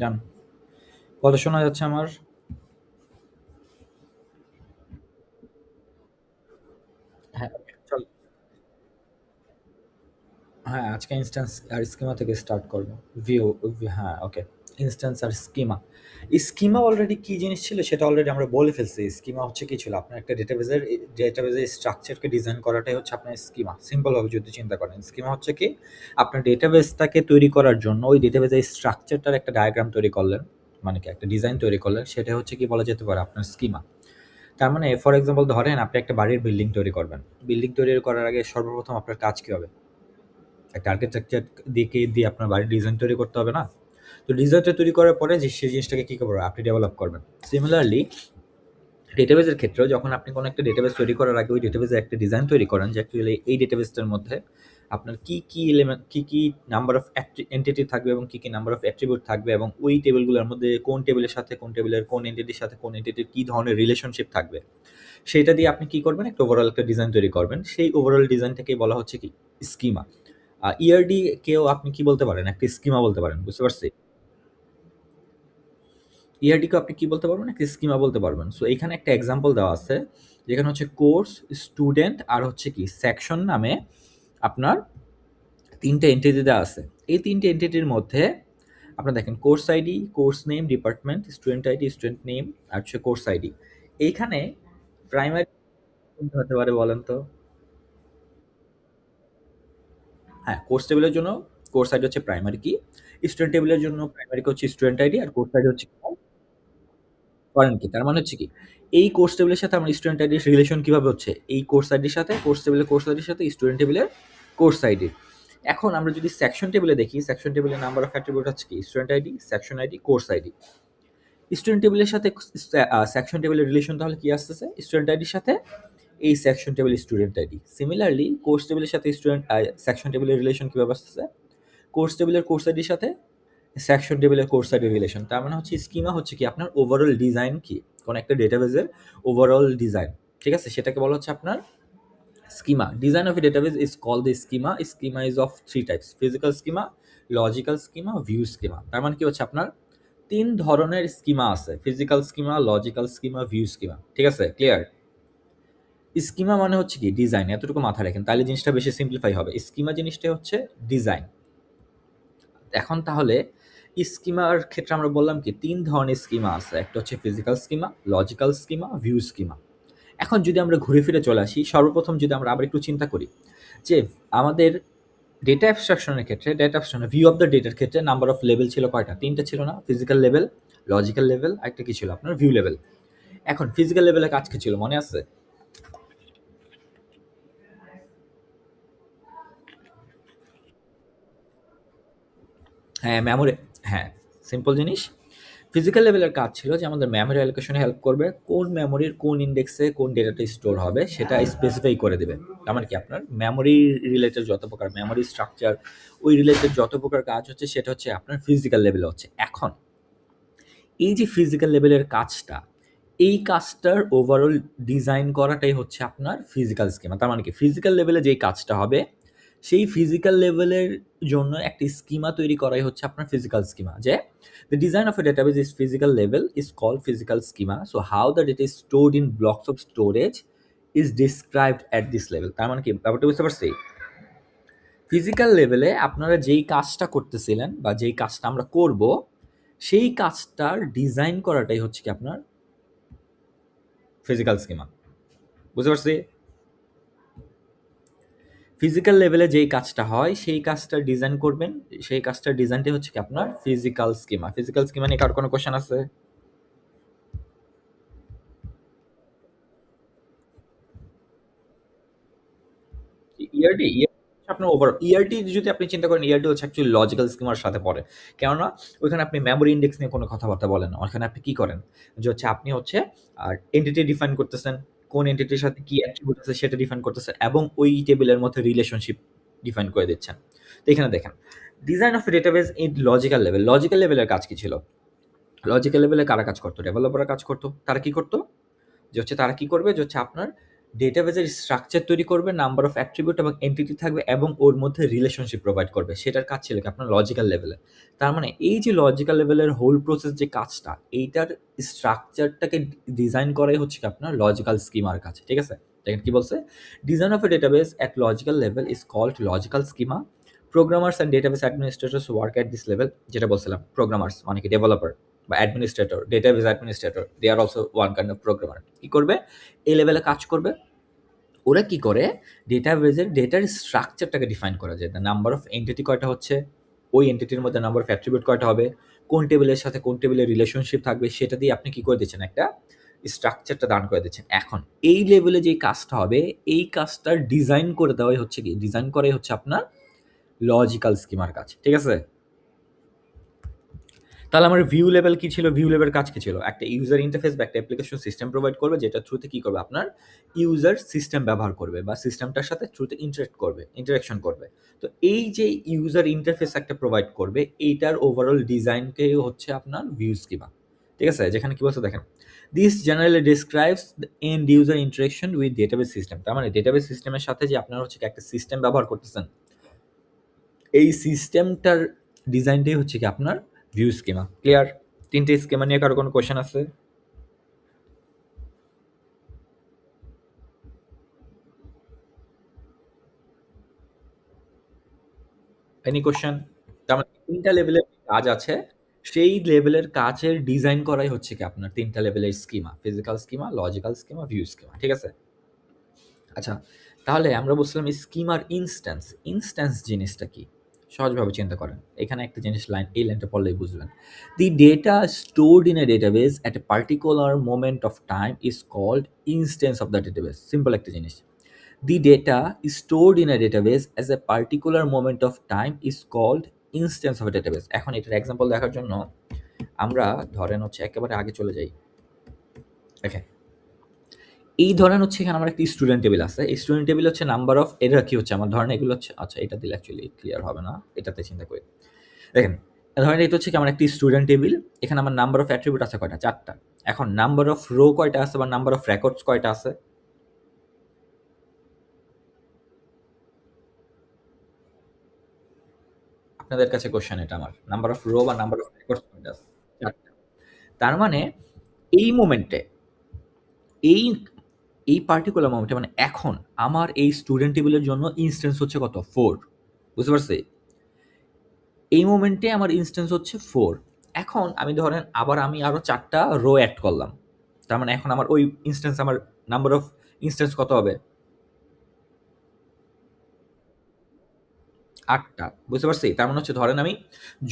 ডান। কথা শোনা যাচ্ছে আমার? হ্যাঁ, চল। হ্যাঁ, আজকে ইনস্ট্যান্স আর স্কিমা থেকে স্টার্ট করব। ভিউ, হ্যাঁ, ওকে। ইনস্ট্যান্স আর স্কিমা। স্কিমা অলরেডি কি জিনিস ছিল সেটা অলরেডি আমরা বলে ফেলছি। স্কিমা হচ্ছে কি ছিল? আপনার একটা ডেটাবেজের স্ট্রাকচারকে ডিজাইন করাটাই হচ্ছে আপনার স্কিমা। সিম্পল ভাবে যদি চিন্তা করেন, স্কিমা হচ্ছে কি? আপনার ডেটাবেসটাকে তৈরি করার জন্য ওই ডেটাবেজের স্ট্রাকচারটার একটা ডায়াগ্রাম তৈরি করলেন, মানে কি একটা ডিজাইন তৈরি করলেন, সেটা হচ্ছে কি বলা যেতে পারে আপনার স্কিমা। তার মানে ফর এক্সাম্পল ধরেন আপনি একটা বাড়ির বিল্ডিং তৈরি করবেন। বিল্ডিং তৈরি করার আগে সর্বপ্রথম আপনার কাজ কি হবে? একটা আর্কিটেকচার দিয়ে আপনার বাড়ির ডিজাইন তৈরি করতে হবে না? তো ডিজাইনটা তৈরি করার পরে যে সেই জিনিসটাকে কি করবেন? আপনি ডেভেলপ করবেন। সিমিলারলি ডেটাবেজের ক্ষেত্রেও যখন আপনি কোনো একটা ডেটাবেস তৈরি করার আগে ওই ডেটাবেসের একটা ডিজাইন তৈরি করেন যে অ্যাকচুয়ালি এই ডেটাবেসটার মধ্যে আপনার কি এলিমেন্ট, কি নাম্বার অফ এন্টিটি থাকবে এবং কি নাম্বার অফ অ্যাট্রিবিউট থাকবে এবং ওই টেবিলগুলোর মধ্যে কোন টেবিলের সাথে কোন টেবিলের কোন এন্টিটির সাথে কোন এন্টিটির কি ধরনের রিলেশনশিপ থাকবে। সেটা দিয়ে আপনি কি করবেন? একটা ওভারঅল একটা ডিজাইন তৈরি করবেন। সেই ওভারঅল ডিজাইনটাকেই বলা হচ্ছে কি? স্কিমা। ইআরডি কেও আপনি কি বলতে পারেন? একটা স্কিমা বলতে পারেন। বুঝতে পারছি? ইআরডি কে আপনি কি বলতে পারবেন? একটা স্কিমা বলতে পারবেন। সো এখানে একটা এক্সাম্পল দেওয়া আছে। যেখানে হচ্ছে কোর্স, স্টুডেন্ট আর হচ্ছে কি সেকশন নামে আপনার ৩ টা এন্টিটি দেওয়া আছে। এই ৩ টা এন্টিটির মধ্যে আপনারা দেখেন course ID, course name, department, student ID, student name আর হচ্ছে কোর্স আইডি। এইখানে প্রাইমারি কোনটা হতে পারে বলেন তো? হ্যাঁ, কোর্স টেবিলের জন্য কোর্স আইডি হচ্ছে প্রাইমারি কি। স্টুডেন্ট টেবিলের জন্য প্রাইমারি কি হচ্ছে স্টুডেন্ট আইডি আর কোর্স আইডি হচ্ছে করেন কি? তার মানে হচ্ছে কি? এই কোর্স টেবিলের সাথে আমার স্টুডেন্ট আইডির রিলেশন কিভাবে হচ্ছে? এই কোর্স আইডির সাথে কোর্স টেবিলের কোর্স আইডির সাথে স্টুডেন্ট টেবিলের কোর্স আইডি। এখন আমরা যদি সেকশন টেবিলে দেখি, সেকশন টেবিলের নাম্বার অফ অ্যাট্রিবিউট হচ্ছে কি? Student ID, section ID, course ID. Student টেবিলের সাথে সেকশন টেবিলের রিলেশন তাহলে কি আসতেছে? স্টুডেন্ট আইডির সাথে এই section table student ID. Similarly course টেবিলের সাথে স্টুডেন্ট সেকশন টেবিলের রিলেশন কিভাবে আসতেছে? কোর্স টেবিলের কোর্স আইডির সাথে সেকশন টেবিলের কোর্স সাইডের রিলেশন। তার মানে হচ্ছে স্কিমা হচ্ছে কি আপনার ওভারঅল ডিজাইন কি কোন একটা ডেটাবেজের ওভারঅল ডিজাইন। ঠিক আছে? সেটাকে বলা হচ্ছে আপনার schema. Design of a database is called the schema. Schema is of three types: physical schema, logical schema, view schema. তার মানে কি হচ্ছে আপনার তিন ধরনের স্কিমা আছে: physical schema, logical schema, view schema. ঠিক আছে? ক্লিয়ার? স্কিমা মানে হচ্ছে কি ডিজাইন, এতটুকু মাথায় রাখেন তাহলে জিনিসটা বেশি সিম্পলিফাই হবে। স্কিমা জিনিসটা হচ্ছে ডিজাইন। এখন তাহলে স্কিমার ক্ষেত্রে আমরা বললাম কি ৩ ধরনের স্কিমা আছে। একটা হচ্ছে physical schema, logical schema, view schema. এখন যদি আমরা ঘুরে ফিরে চলে আসি, সর্বপ্রথম যদি আমরা আবার একটু চিন্তা করি যে আমাদের ডেটা অ্যাবস্ট্রাকশনের ক্ষেত্রে, data abstraction view of the ডেটার ক্ষেত্রে নাম্বার অফ লেভেল ছিল কয়টা? ৩ টা ছিল না? ফিজিক্যাল লেভেল, লজিক্যাল লেভেল, আরেকটা কি ছিল আপনার? View level. এখন ফিজিক্যাল লেভেলের কাজ কি ছিল মনে আছে? হ্যাঁ, মেমোরি। হ্যাঁ, সিম্পল জিনিস। ফিজিক্যাল লেভেলের কাজ ছিল যে আমাদের মেমোরি অ্যালোকেশনে হেল্প করবে। কোন মেমোরির কোন ইন্ডেক্সে কোন ডেটাটা স্টোর হবে সেটা স্পেসিফাই করে দেবে। তার মানে কি আপনার মেমোরি রিলেটেড যত প্রকার মেমোরি স্ট্রাকচার, ওই রিলেটেড যত প্রকার কাজ হচ্ছে সেটা হচ্ছে আপনার ফিজিক্যাল লেভেলে হচ্ছে। এখন এই যে ফিজিক্যাল লেভেলের কাজটা, এই কাজটার ওভারঅল ডিজাইন করাটাই হচ্ছে আপনার ফিজিক্যাল স্কিমা। তার মানে কি ফিজিক্যাল লেভেলে যেই কাজটা হবে সেই ফিজিক্যাল লেভেলের জন্য একটা স্কিমা তৈরি করাই হচ্ছে আপনার ফিজিক্যাল স্কিমা। যে the design of a database is physical level is called physical schema. So how the data is stored in blocks of storage is described at this level. তার মানে কি ব্যাপারটা বুঝতে পারছি? ফিজিক্যাল লেভেলে আপনারা যেই কাজটা করতেছিলেন বা যেই কাজটা আমরা করব সেই কাজটার ডিজাইন করাটাই হচ্ছে কি আপনার ফিজিক্যাল স্কিমা। বুঝতে পারছি? ফিজিক্যাল লেভেলে যেই কাজটা হয় সেই কাজটা ডিজাইন করবেন, সেই কাজটার ডিজাইনটাই হচ্ছে কি আপনার ফিজিক্যাল স্কিমা। ফিজিক্যাল স্কিমা নিয়ে কার কোনো কোশ্চেন আছে? ইআরডি আপনার ওভার ইআরডি যদি আপনি চিন্তা করেন, ইআরডি হচ্ছে অ্যাকচুয়ালি লজিক্যাল স্কিমার সাথে পড়ে। কেননা ওইখানে আপনি মেমোরি ইন্ডেক্স নিয়ে কোনো কথাবার্তা বলেন না। ওখানে আপনি কি করেন যে হচ্ছে আপনি হচ্ছে এন্টিটি ডিফাইন করতেছেন, কোন এন্টিটির সাথে কি অ্যাট্রিবিউট আছে সেটা ডিফাইন করতেছেন এবং ওই টেবিলের মধ্যে রিলেশনশিপ ডিফাইন করে দিচ্ছেন। তো এখানে দেখেন design of database in logical level. Logical লেভেলের কাজ কি ছিল? লজিক্যাল লেভেলে কারা কাজ করতো? ডেভেলপাররা কাজ করতো। তারা কি করতো? যে হচ্ছে তারা কি করবে যে হচ্ছে আপনার ডেটাবেজের স্ট্রাকচার তৈরি করবে, নাম্বার অফ অ্যাট্রিবিউট এবং এন্টিটি থাকবে এবং ওর মধ্যে রিলেশনশিপ প্রোভাইড করবে। সেটার কাজ ছিল কি আপনার লজিক্যাল লেভেলে। তার মানে এই যে লজিক্যাল লেভেলের হোল প্রসেস যে কাজটা, এইটার স্ট্রাকচারটাকে ডিজাইন করাই হচ্ছে কি আপনার লজিক্যাল স্কিমার কাজ। ঠিক আছে? দেখেন কি বলছে? Design of a database at logical level is called logical schema. Programmers and database administrators work at this level. যেটা বলছিলাম, প্রোগ্রামার্স মানে কি ডেভেলপার বা administrator, database administrator, they are also one kind of programmer. কি করবে? এই লেভেলে কাজ করবে। ওরা কি করে? ডেটাবেজের ডেটার স্ট্রাকচারটাকে ডিফাইন করা যায়। দ্য নাম্বার অফ এন্টিটি কয়টা হচ্ছে, ওই এন্টিটির মধ্যে নাম্বার অফ অ্যাট্রিবিউট কয়টা হবে, কোন টেবিলের সাথে কোন টেবিলের রিলেশনশিপ থাকবে, সেটা দিয়ে আপনি কি করে দিচ্ছেন? একটা স্ট্রাকচারটা দান করে দিচ্ছেন। এখন এই লেভেলে যেই কাজটা হবে, এই কাজটার ডিজাইন করে দেওয়াই হচ্ছে কি? ডিজাইন করাই হচ্ছে আপনার লজিক্যাল স্কিমার কাজ। ঠিক আছে? তাহলে আমার ভিউ লেভেল কি ছিল? ভিউ লেভেল কাজ কি ছিল? একটা ইউজার ইন্টারফেস বা একটা অ্যাপ্লিকেশন সিস্টেম প্রোভাইড করবে, যেটা থ্রুতে কি করবে? আপনার ইউজার সিস্টেম ব্যবহার করবে বা সিস্টেমটার সাথে থ্রুতে ইন্টারেকশন করবে। তো এই যে ইউজার ইন্টারফেস একটা প্রোভাইড করবে, এইটার ওভারঅল ডিজাইনকে হচ্ছে আপনার ভিউ স্কিমা। ঠিক আছে? যেখানে কি বলছে দেখেন, this generally describes the end user interaction with database system. তার মানে ডেটাবেস সিস্টেমের সাথে যে আপনার হচ্ছে একটা সিস্টেম ব্যবহার করতেছেন, এই সিস্টেমটার ডিজাইনটাই হচ্ছে কি আপনার ভিউ স্কিমা। ক্লিয়ার? ৩ টে স্কিমা নিয়ে কারো কোনো কোয়েশ্চেন আছে? Any question? তার মানে ৩ টা লেভেলের কাজ আছে। সেই লেভেলের কাজের ডিজাইন করাই হচ্ছে কি আপনার ৩ টা লেভেলের schema. Physical schema, logical schema, view schema. ঠিক আছে? আচ্ছা, তাহলে আমরা বলছিলাম স্কিমার ইনস্ট্যান্স। ইনস্ট্যান্স জিনিসটা কি? সহজভাবে চিন্তা করেন। এখানে একটা জিনিস এই লাইনটা পড়লেই বুঝবেন। The data stored in a database at a particular moment of time is called instance of the database. Simple একটা জিনিস। The data stored in a database as a particular moment of time is called instance of a database. এখন এটার example দেখার জন্য আমরা ধরেন হচ্ছে একেবারে আগে চলে যাই। ওকে, এই ধরেন হচ্ছে এখানে আমার একটা স্টুডেন্ট টেবিল আছে। এই স্টুডেন্ট টেবিল হচ্ছে নাম্বার অফ, এটা কি হচ্ছে আমার ধরেন এগুলো হচ্ছে, আচ্ছা এটা দিলে অ্যাকচুয়ালি ক্লিয়ার হবে না, এটাতে চিন্তা করি। দেখেন, ধরেন এটা হচ্ছে কি আমার একটি স্টুডেন্ট টেবিল। এখানে আমার নাম্বার অফ অ্যাট্রিবিউট আছে কয়টা? 4টা। এখন নাম্বার অফ রো কয়টা আছে বা নাম্বার অফ রেকর্ডস কয়টা আছে? আপনাদের কাছে কোয়েশ্চেন এটা আমার। নাম্বার অফ রো বা নাম্বার অফ রেকর্ডস কয়টা আছে? 4টা। তার মানে এই মোমেন্টে, এই এই পার্টিকুলার মোমেন্টে মানে এখন আমার এই স্টুডেন্ট টেবিলের জন্য ইনস্ট্যান্স হচ্ছে কত? 4। বুঝতে পারছি? এই মোমেন্টে আমার ইনস্ট্যান্স হচ্ছে 4। এখন আমি ধরেন আবার আমি আরো 4টা রো এড করলাম। তার মানে এখন আমার ওই ইনস্ট্যান্স, আমার নাম্বার অফ ইনস্ট্যান্স কত হবে? 8টা। বুঝতে পারছি? তার মানে হচ্ছে ধরেন আমি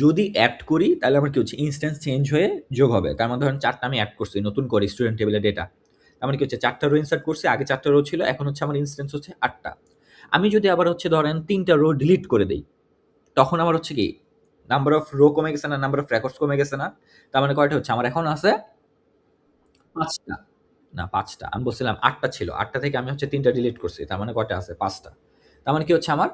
যদি এড করি তাহলে আমার কি হচ্ছে? ইনস্ট্যান্স চেঞ্জ হয়ে যোগ হবে। তার মানে ধরেন 4টা আমি এড করছি নতুন করে স্টুডেন্ট টেবিলে ডেটা। তার মানে কি হচ্ছে? 4টা রো ইনসার্ট করছি, আগে 4টা রো ছিল, এখন হচ্ছে আমার ইনস্ট্যান্স হচ্ছে 8টা। আমি যদি আবার হচ্ছে ধরেন 3টা রো ডিলিট করে দেই, তখন আমার হচ্ছে কি? নাম্বার অফ রো কমে গেছে না? নাম্বার অফ রেকর্ডস কমে গেছে না? তার মানে কয়টা হচ্ছে? আমার এখন আছে 5টা। না 5টা। আমি বলছিলাম 8টা ছিল। 8টা থেকে আমি হচ্ছে 3টা ডিলিট করছি। তার মানে কয়টা আছে? 5টা। তার মানে কি হচ্ছে আমার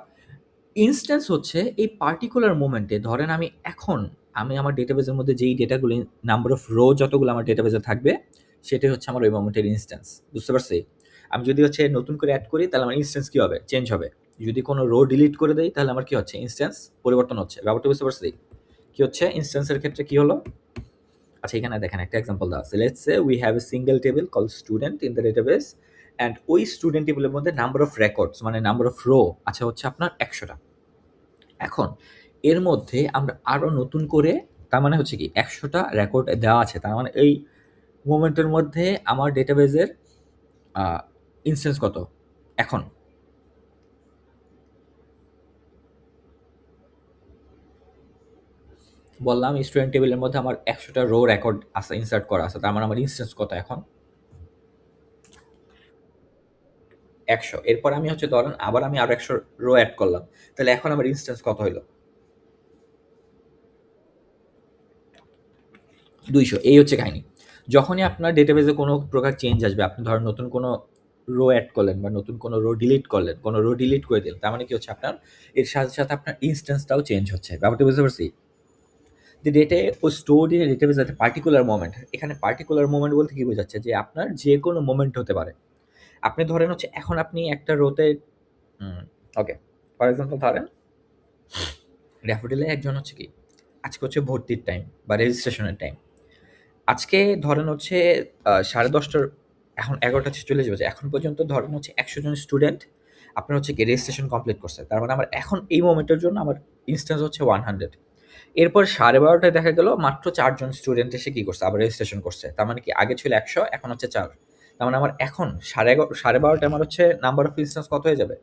ইনস্ট্যান্স হচ্ছে এই পার্টিকুলার মোমেন্টে ধরেন আমি এখন আমি আমার ডেটাবেসের মধ্যে যেই ডেটাগুলো, নাম্বার অফ রো যতগুলো আমার ডেটাবেসে থাকবে, সেটাই হচ্ছে আমার ওই মোমেন্টের ইনস্ট্যান্স। বুঝতে পারছি? আমি যদি হচ্ছে নতুন করে এড করি তাহলে আমার ইনস্ট্যান্স কি হবে? চেঞ্জ হবে। যদি কোনো রো ডিলিট করে দেই তাহলে আমার কি হচ্ছে? ইনস্ট্যান্স পরিবর্তন হচ্ছে। ব্যাপারটা বুঝতে পারছি? কি হচ্ছে? ইনস্ট্যান্সের ক্ষেত্রে কি হলো? আচ্ছা, এখানে দেখেন একটা এক্সাম্পল দেওয়া আছে। Let's say we have a single table called student in the database and ওই স্টুডেন্ট টেবিলের মধ্যে নাম্বার অফ রেকর্ডস মানে নাম্বার অফ রো আছে হচ্ছে আপনার 100টা। এখন এর মধ্যে আমরা আরো নতুন করে, তার মানে হচ্ছে কি 100টা রেকর্ড দেওয়া আছে। তার মানে এই মোমেন্টের মধ্যে আমার ডেটাবেজের ইনস্ট্যান্স কত? এখন বললাম স্টুডেন্ট টেবিলের মধ্যে আমার 100টা রো রেকর্ড আছে, ইনসার্ট করা আছে। তার মানে আমার ইনস্ট্যান্স কত এখন? 100। এরপর আমি হচ্ছে ধরেন আবার আমি আরো 100 রো এড করলাম। তাহলে এখন আমার ইনস্ট্যান্স কত হইলো? 200। এই হচ্ছে কাহিনী। যখনই আপনার ডেটাবেজে কোনো প্রকার চেঞ্জ আসবে, আপনি ধরেন নতুন কোনো রো এড করলেন বা নতুন কোনো রো ডিলিট করলেন, কোনো রো ডিলিট করে দিলেন, তার মানে কি হচ্ছে? আপনার এর সাথে সাথে আপনার ইনস্ট্যান্সটাও চেঞ্জ হচ্ছে। ব্যাপারটা বুঝতে পারছি? দি ডেটা ও stored in a database at a particular moment. এখানে পার্টিকুলার মোমেন্ট বলতে কি বোঝাচ্ছে? যে আপনার যে কোনো মোমেন্ট হতে পারে। আপনি ধরেন হচ্ছে এখন আপনি একটা রোতে ওকে, ফর এক্সাম্পল ধরেন ড্যাফোডিলে একজন হচ্ছে কি আজকে হচ্ছে ভর্তির টাইম বা রেজিস্ট্রেশনের টাইম। আজকে ধরেন হচ্ছে 10:30টার, এখন 11টা 46 বাজে। এখন পর্যন্ত ধরেন হচ্ছে 100 জন স্টুডেন্ট আপনার হচ্ছে কি রেজিস্ট্রেশন কমপ্লিট করছে। তার মানে আমার এখন এই মোমেন্টের জন্য আমার ইনস্ট্যান্স হচ্ছে 100। এরপর 12:30টায় দেখা গেল মাত্র 4 জন স্টুডেন্ট এসে কি করছে? আবার রেজিস্ট্রেশন করছে। তার মানে কি আগে ছিল 100, এখন হচ্ছে 4। তার মানে আমার এখন 11:30 আমার হচ্ছে নাম্বার অফ ইনস্ট্যান্স কত হয়ে যাবে?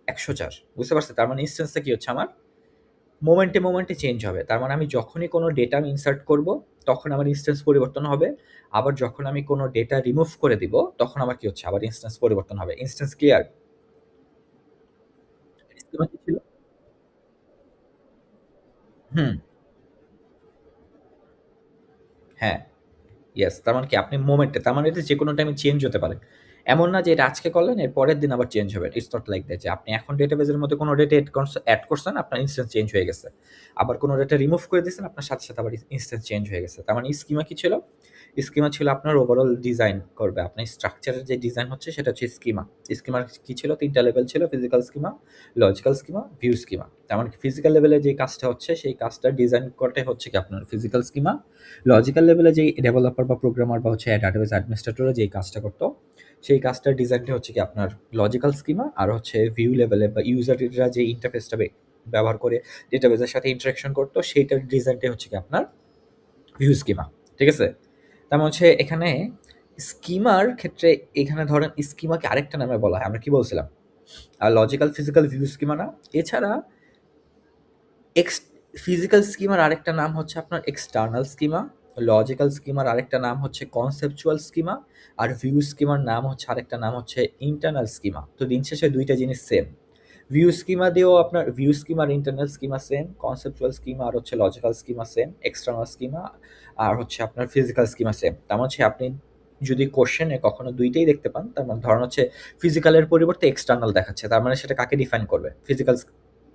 104। বুঝতে পারছেন? তার মানে ইনস্ট্যান্সটা কি হচ্ছে আমার মোমেন্টে চেঞ্জ হবে। তার মানে আমি যখনই কোনো ডেটা আমি ইনসার্ট করব, তখন আমার ইনস্ট্যান্স পরিবর্তন হবে। আবার যখন আমি কোনো ডেটা রিমুভ করে দিব, তখন আমার কি হচ্ছে? আবার ইনস্ট্যান্স পরিবর্তন হবে। Instance clear? স্কিমা কি ছিল? হুম, হ্যাঁ। ইয়েস, তার মানে কি আপনি মোমেন্টে, তার মানে এটা যেকোনো টাইমে চেঞ্জ হতে পারে। এমন না যে এটা আজকে করলেন এর পরের দিন আবার চেঞ্জ হবে। ইটস নট লাইক দ্যাট যে আপনি এখন ডেটাবেজের মধ্যে কোনো ডেটা এড করছেন, আপনার ইনস্ট্যান্স চেঞ্জ হয়ে গেছে। আবার কোনো ডেটা রিমুভ করে দিয়েছেন, আপনার সাথে, সাথে আবার ইনস্ট্যান্স চেঞ্জ হয়ে গেছে। তার মানে স্কিমা কি ছিল? স্কিমা ছিল আপনার ওভারঅল ডিজাইন করবে। আপনার স্ট্রাকচারের যে ডিজাইন হচ্ছে সেটা হচ্ছে স্কিমা। স্কিমার কি ছিল? ৩ টা লেভেল ছিল। Physical schema, logical schema, view schema. তার মানে ফিজিক্যাল লেভেলে যে কাজটা হচ্ছে সেই কাজটা ডিজাইন করতে হচ্ছে কি আপনার ফিজিক্যাল স্কিমা। লজিক্যাল লেভেলে যেই ডেভেলপার বা প্রোগ্রামার বা হচ্ছে ডাটাবেস অ্যাডমিনিস্ট্রেটররা যেই কাজটা করতো, সেই কাজটার ডিজাইনটা হচ্ছে কি আপনার লজিক্যাল স্কিমা। আর হচ্ছে ভিউ লেভেলে বা ইউজাররা যে ইন্টারফেসটা ব্যবহার করে ডেটাবেসের সাথে ইন্টারাকশন করতো, সেইটার ডিজাইনটাই হচ্ছে কি আপনার ভিউ স্কিমা। ঠিক আছে? তার মানে হচ্ছে এখানে স্কিমার ক্ষেত্রে, এখানে ধরেন স্কিমাকে আরেকটা নামে বলা হয়। আমরা কি বলছিলাম? লজিক্যাল, ফিজিক্যাল, ভিউ স্কিমা না? এছাড়া এক্স ফিজিক্যাল স্কিমার আরেকটা নাম হচ্ছে আপনার এক্সটার্নাল স্কিমা, লজিক্যাল স্কিমার আরেকটা নাম হচ্ছে কনসেপচুয়াল স্কিমা, আর ভিউ স্কিমার নাম হচ্ছে আরেকটা নাম হচ্ছে ইন্টারনাল স্কিমা। তো দিন শেষে ২ টা জিনিস সেম। ভিউ স্কিমা দিয়েও আপনার ভিউ স্কিমা আর internal schema same, conceptual schema আর হচ্ছে logical schema same, external schema আর হচ্ছে আপনার ফিজিক্যাল স্কিমা সেম। তার মানে হচ্ছে আপনি যদি কোশ্চেনে কখনো ২ টাই দেখতে পান, তার মানে ধরেন হচ্ছে ফিজিক্যালের পরিবর্তে এক্সটার্নাল দেখাচ্ছে। তার মানে সেটা কাকে ডিফাইন করবে? ফিজিক্যাল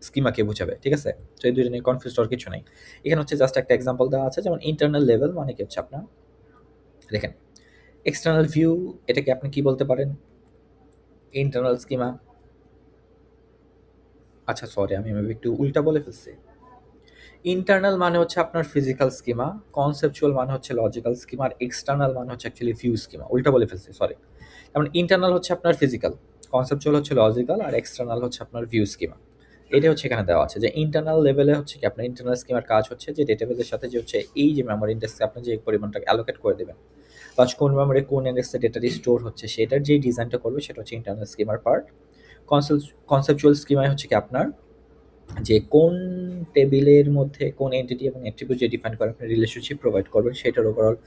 স্কিমাকে বুঝাবে। ঠিক আছে? তো এই ২ টা নিয়ে কনফিউজড হওয়ার কিছু নাই। এখানে হচ্ছে জাস্ট একটা এক্সাম্পল দেওয়া আছে, যেমন ইন্টারনাল লেভেল মানে কি হচ্ছে আপনার দেখেন, এক্সটার্নাল ভিউ এটাকে আপনি কি বলতে পারেন? ইন্টারনাল স্কিমা, আচ্ছা সরি আমি মেবি একটু উল্টা বলে ফেলছি। ইন্টারনাল মানে হচ্ছে আপনার ফিজিক্যাল স্কিমা, কনসেপচুয়াল মানে হচ্ছে লজিক্যাল স্কিমা, আর এক্সটার্নাল মানে হচ্ছে অ্যাকচুয়ালি ভিউ স্কিমা। উল্টা বলে ফেলছি, সরি। যেমন ইন্টারনাল হচ্ছে আপনার ফিজিক্যাল, কনসেপচুয়াল হচ্ছে লজিক্যাল, আর এক্সটার্নাল হচ্ছে আপনার ভিউ স্কিমা। এটা হচ্ছে এখানে দেওয়া আছে যে ইন্টারনাল লেভেলে হচ্ছে কি আপনার ইন্টারনাল স্কিমার কাজ হচ্ছে যে ডেটাবেসের সাথে যে হচ্ছে এই যে মেমোরি ইন্ডেক্সে আপনি যে পরিমাণটা অ্যালোকেট করে দেবেন বা কোন মেমোরি কোন ইন্ডেক্সে ডেটাটি স্টোর হচ্ছে সেটার যে ডিজাইনটা করবে সেটা হচ্ছে ইন্টারনাল স্কিমার পার্ট। কনসেপচুয়াল স্কিমায় হচ্ছে কি আপনার যে কোন টেবিলের মধ্যে কোন এন্টিটি এবং অ্যাট্রিবিউট যে ডিফাইন করে আপনি রিলেশনশিপ প্রোভাইড করবেন সেটার ওভারঅল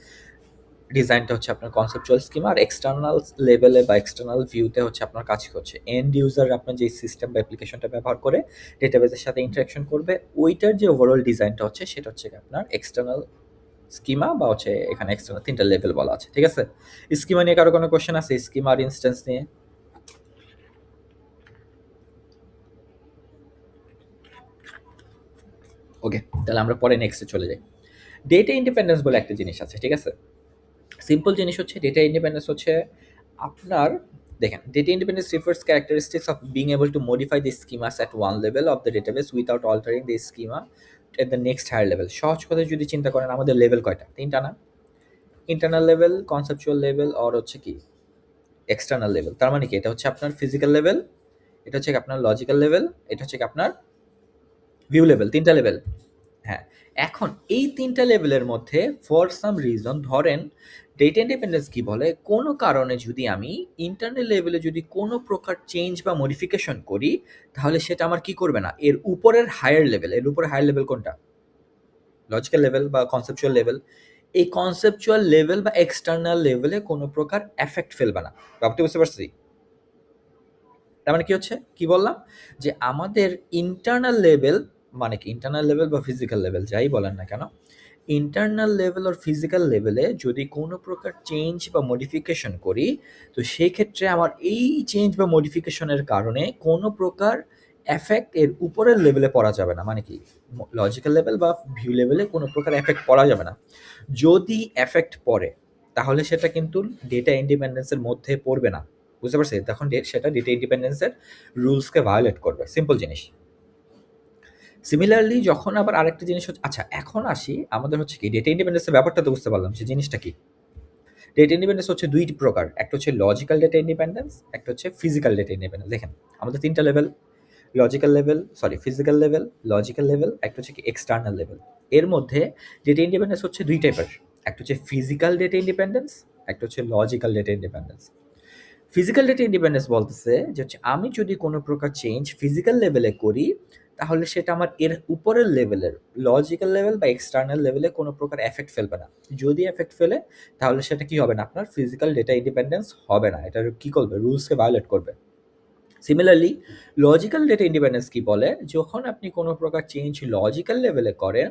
ডিজাইনটা হচ্ছে আপনার কনসেপচুয়াল স্কিমা। আর এক্সটার্নাল লেভেলে বা এক্সটার্নাল ভিউতে হচ্ছে আপনার কাজ হচ্ছে এন্ড ইউজার আপনার যে সিস্টেম বা অ্যাপ্লিকেশনটা ব্যবহার করে ডেটাবেসের সাথে ইন্টারাকশন করবে, ওইটার যে ওভারঅল ডিজাইনটা হচ্ছে সেটা হচ্ছে আপনার এক্সটার্নাল স্কিমা বা হচ্ছে এখানে এক্সটার্নাল ৩টা লেভেল বলা আছে। ঠিক আছে? স্কিমা নিয়ে কারো কোনো কোয়েশ্চেন আছে? স্কিমা আর ইনস্ট্যান্স নিয়ে? ওকে, তাহলে আমরা পরে নেক্সটে চলে যাই। ডেটা ইন্ডিপেন্ডেন্স বলে একটা জিনিস আছে। ঠিক আছে? সিম্পল জিনিস হচ্ছে ডেটা ইন্ডিপেন্ডেন্স হচ্ছে আপনার, দেখেন, data independence refers characteristics of being able to modify the schemas at one level of the database without altering the schema at the next higher level. সহজ কথা যদি চিন্তা করেন, আমাদের লেভেল কয়টা? ৩টা না? ইন্টারনাল লেভেল, কনসেপচুয়াল লেভেল আর হচ্ছে কি এক্সটার্নাল লেভেল। তার মানে কি এটা হচ্ছে আপনার ফিজিক্যাল লেভেল, এটা হচ্ছে আপনার লজিক্যাল লেভেল, এটা হচ্ছে আপনার ভিউ লেভেল। ৩টা লেভেল। হ্যাঁ, এখন এই ৩টা লেভেলের মধ্যে ফর সাম রিজন ধরেন ডেটা ইন্ডিপেন্ডেন্স কি বলে, কোনো কারণে যদি আমি ইন্টারনাল লেভেলে যদি কোনো প্রকার চেঞ্জ বা মডিফিকেশন করি, তাহলে সেটা আমার কি করবে না, এর উপরের হায়ার লেভেল, এর উপরে হায়ার লেভেল কোনটা? লজিক্যাল লেভেল বা কনসেপচুয়াল লেভেল। এই কনসেপচুয়াল লেভেল বা এক্সটার্নাল লেভেলে কোনো প্রকার এফেক্ট ফেলবে না। ব্যাপারটা বুঝতে পারছি? তার মানে কি হচ্ছে? কি বললাম? যে আমাদের ইন্টারনাল লেভেল মানে কি ইন্টারনাল লেভেল বা ফিজিক্যাল লেভেল যাই বলেন না কেন, ইন্টারনাল লেভেল আর ফিজিক্যাল লেভেলে যদি কোনো প্রকার চেঞ্জ বা মডিফিকেশন করি, তো সেই ক্ষেত্রে আমার এই চেঞ্জ বা মডিফিকেশনের কারণে কোনো প্রকার এফেক্ট এর উপরের লেভেলে পড়া যাবে না। মানে কি লজিক্যাল লেভেল বা ভিউ লেভেলে কোনো প্রকার এফেক্ট পড়া যাবে না। যদি এফেক্ট পড়ে তাহলে সেটা কিন্তু ডেটা ইন্ডিপেন্ডেন্সের মধ্যে পড়বে না। বুঝতে পারছি? তখন সেটা ডেটা ইন্ডিপেন্ডেন্সের রুলসকে ভায়োলেট করবে। সিম্পল জিনিস। সিমিলারলি যখন আবার আরেকটা জিনিস হচ্ছে আচ্ছা এখন আসি আমাদের হচ্ছে কি ডেটা ইন্ডিপেন্ডেন্সের ব্যাপারটা তো বুঝতে পারলাম সে জিনিসটা কি? ডেটা ইন্ডিপেন্ডেন্স হচ্ছে ২ প্রকার। একটা হচ্ছে লজিক্যাল ডেটা ইন্ডিপেন্ডেন্স, একটা হচ্ছে ফিজিক্যাল ডেটা ইন্ডিপেন্ডেন্স। দেখেন আমাদের ৩ টা level physical level, logical level, একটা হচ্ছে কি এক্সটার্নাল লেভেল। এর মধ্যে ডেটা ইন্ডিপেন্ডেন্স হচ্ছে ২ টাইপের। একটা হচ্ছে ফিজিক্যাল ডেটা ইন্ডিপেন্ডেন্স, একটা হচ্ছে logical data independence. Physical data independence বলতেছে যে হচ্ছে আমি যদি কোনো প্রকার চেঞ্জ ফিজিক্যাল লেভেলে করি তাহলে সেটা আমার এর উপরের লেভেলের লজিক্যাল লেভেল বা এক্সটার্নাল লেভেলে কোনো প্রকার এফেক্ট ফেলবে না। যদি এফেক্ট ফেলে তাহলে সেটা কি হবে না আপনার ফিজিক্যাল ডেটা ইন্ডিপেন্ডেন্স হবে না। এটা কি করবে? রুলসকে ভায়োলেট করবে। সিমিলারলি লজিক্যাল ডেটা ইন্ডিপেন্ডেন্স কি বলে? যখন আপনি কোনো প্রকার চেঞ্জ লজিক্যাল লেভেলে করেন,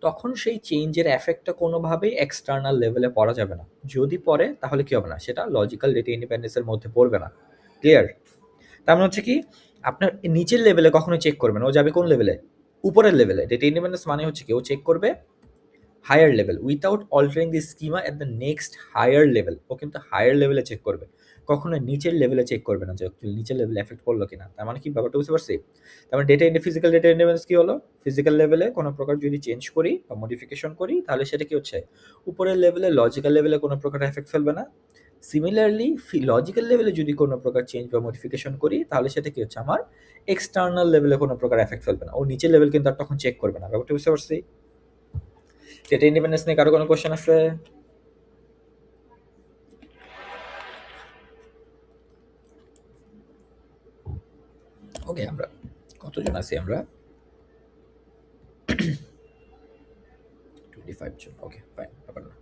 তখন সেই চেঞ্জের এফেক্টটা কোনোভাবেই এক্সটার্নাল লেভেলে পড়া যাবে না। যদি পড়ে তাহলে কি হবে না? সেটা লজিক্যাল ডেটা ইন্ডিপেন্ডেন্সের মধ্যে পড়বে না। ক্লিয়ার? তার মানে হচ্ছে কি আপনার নিচের লেভেলে কখনো চেক করবে না। ও যাবে কোন লেভেলে? উপরের লেভেলে। ডেটা ইন্ডিপেন্ডেন্স মানে হচ্ছে কি ও চেক করবে higher level without altering the schema at the next higher level. ও কিন্তু হায়ার লেভেলে চেক করবে। কখনো নিচের লেভেলে চেক করবে না যে অ্যাকচুয়ালি নিচের লেভেলে এফেক্ট পড়লো কিনা। তার মানে কি ব্যাপারটা বুঝতে পারছি? তার মানে ফিজিক্যাল ডেটা ইন্ডিপেন্ডেন্স কি হলো? ফিজিক্যাল লেভেলে কোনো প্রকার যদি চেঞ্জ করি বা মডিফিকেশন করি তাহলে সেটা কি হচ্ছে? উপরের লেভেলে লজিক্যাল লেভেলে কোনো প্রকার এফেক্ট ফেলবে না। সিমিলারলি লজিক্যাল লেভেলে যদি কোনো প্রকার চেঞ্জ বা মডিফিকেশন করি তাহলে সেটা কি হচ্ছে? আমার এক্সটার্নাল লেভেলে কোনো প্রকার এফেক্ট ফেলবে না। ও নিচের লেভেল কিন্তু আর তখন চেক করবে না। ব্যাপারটা বুঝতে পারছি? ডেটা ইন্ডিপেন্ডেন্স নিয়ে কারো কোনো কোয়েশ্চেন আছে? ওকে আমরা কতজন আছি আমরা? 25 জন। ওকে ফাইন ব্যাপার না।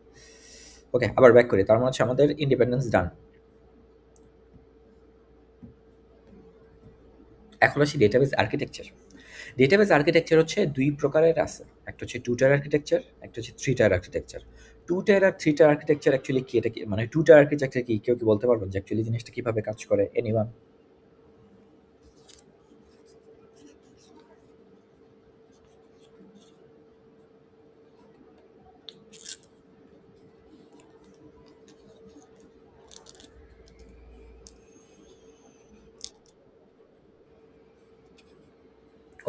ওকে আবার ব্যাক করি। তার মানে হচ্ছে আমাদের ইন্ডিপেন্ডেন্স ডান। এখন আসি ডেটাবেস আর্কিটেকচার। ডেটাবেস আর্কিটেকচার হচ্ছে ২ প্রকারের আছে। একটা হচ্ছে 2 টায়ার আর্কিটেকচার, একটা হচ্ছে 3 টায়ার আর্কিটেকচার। 2 টায়ার আর 3 টায়ার আর্কিটেকচার অ্যাকচুয়ালি কি? এটা কি মানে 2 টায়ার আর্কিটেকচার কি? কেউ কি বলতে পারবেন যে অ্যাকচুয়ালি জিনিসটা কিভাবে কাজ করে? এনিওয়ান?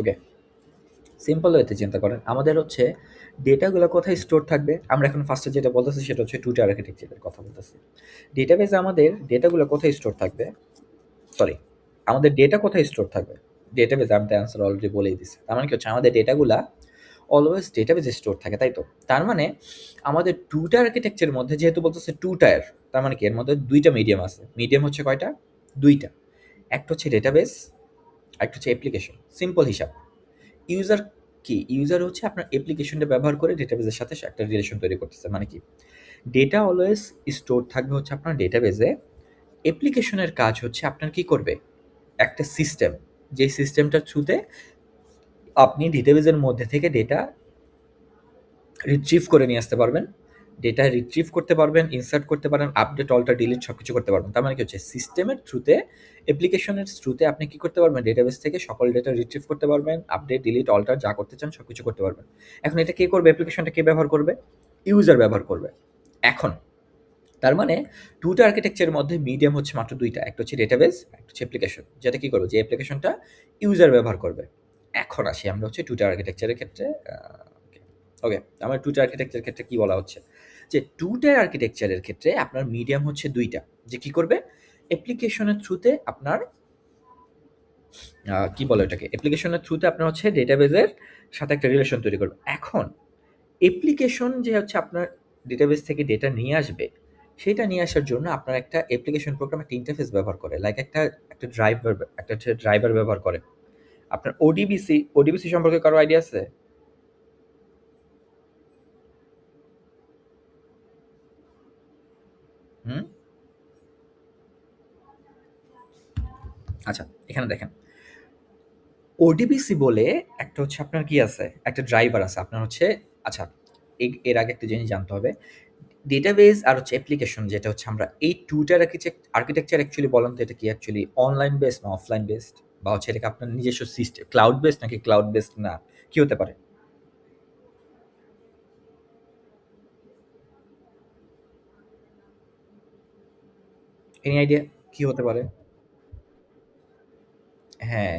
ওকে সিম্পল ওয়েতে চিন্তা করেন। আমাদের হচ্ছে ডেটাগুলো কোথায় স্টোর থাকবে? আমরা এখন ফার্স্টে যেটা বলতেছি সেটা হচ্ছে 2 টায়ার আর্কিটেকচারের কথা বলতেছি। ডেটাবেজে আমাদের ডেটাগুলো কোথায় স্টোর থাকবে? সরি, আমাদের ডেটা কোথায় স্টোর থাকবে? ডেটাবেজে আমি তো অ্যান্সার অলরেডি বলেই দিছি। তার মানে কি হচ্ছে আমাদের ডেটাগুলা অলওয়েজ ডেটাবেজে স্টোর থাকে, তাই তো? তার মানে আমাদের 2 টায়ার আর্কিটেকচারের মধ্যে যেহেতু বলতেছে 2 টায়ার, তার মানে কি এর মধ্যে ২ টা মিডিয়াম আছে। মিডিয়াম হচ্ছে কয়টা? ২ টা। একটা হচ্ছে ডেটাবেস, আরেকটা হচ্ছে অ্যাপ্লিকেশন। সিম্পল হিসাব। ইউজার কি? ইউজার হচ্ছে আপনার অ্যাপ্লিকেশনটা ব্যবহার করে ডেটাবেজের সাথে সে একটা রিলেশন তৈরি করতেছে। মানে কি? ডেটা অলওয়েজ স্টোর থাকবে হচ্ছে আপনার ডেটাবেজে। অ্যাপ্লিকেশনের কাজ হচ্ছে আপনার কি করবে? একটা সিস্টেম, যেই সিস্টেমটার থ্রুতে আপনি ডেটাবেজের মধ্যে থেকে ডেটা রিট্রিভ করে নিয়ে আসতে পারবেন। ডেটা রিট্রিভ করতে পারবেন, ইনসার্ট করতে পারেন, আপডেট, অল্টার, ডিলিট সবকিছু করতে পারবেন। তার মানে কি হচ্ছে? সিস্টেমের থ্রুতে, অ্যাপ্লিকেশনের থ্রুতে আপনি কি করতে পারবেন? ডেটাবেস থেকে সকল ডেটা রিট্রিভ করতে পারবেন, আপডেট, ডিলিট, অল্টার যা করতে চান সবকিছু করতে পারবেন। এখন এটা কে করবে? অ্যাপ্লিকেশনটা কে ব্যবহার করবে? ইউজার ব্যবহার করবে। এখন তার মানে 2 টা আর্কিটেকচারের মধ্যে মিডিয়াম হচ্ছে মাত্র ২ টা। একটা হচ্ছে ডেটাবেস, একটা হচ্ছে অ্যাপ্লিকেশন। যেটা কি করবে? যে অ্যাপ্লিকেশনটা ইউজার ব্যবহার করবে। এখন আসি আমরা হচ্ছে 2 টা আর্কিটেকচারের ক্ষেত্রে ওকে। ওকে, আমার 2 টা আর্কিটেকচারের ক্ষেত্রে কি বলা হচ্ছে? যে 2 টা আর্কিটেকচারের ক্ষেত্রে আপনার মিডিয়াম হচ্ছে ২ টা। যে কি করবে? অ্যাপ্লিকেশনের থ্রুতে আপনার কি বলে ওটাকে? অ্যাপ্লিকেশনের থ্রুতে আপনার হচ্ছে ডেটাবেজের সাথে একটা রিলেশন তৈরি করবে। এখন অ্যাপ্লিকেশন যে হচ্ছে আপনার ডেটাবেস থেকে ডেটা নিয়ে আসবে, সেটা নিয়ে আসার জন্য আপনার একটা অ্যাপ্লিকেশন প্রোগ্রাম একটা ইন্টারফেস ব্যবহার করে। লাইক একটা হচ্ছে ড্রাইভার ব্যবহার করে। আপনার ওডিবিসি সম্পর্কে কারো আইডিয়া আছে? হুম? আচ্ছা, এখানে দেখেন। ওডিবিসি বলে একটা হচ্ছে আপনার কি আছে? একটা ড্রাইভার আছে। আপনার হচ্ছে আচ্ছা, এর আগে একটা জিনিস জানতে হবে। ডেটাবেস আর হচ্ছে অ্যাপ্লিকেশন যেটা হচ্ছে আমরা এই 2 টার আর্কিটেকচার অ্যাকচুয়ালি বলেন তো এটা কি অ্যাকচুয়ালি অনলাইন বেসড না অফলাইন বেসড? বা হচ্ছে এটাকে আপনার নিজস্ব সিস্টেম ক্লাউড বেসড নাকি ক্লাউড বেসড না? কি হতে পারে? Any idea? কি হতে পারে? হ্যাঁ,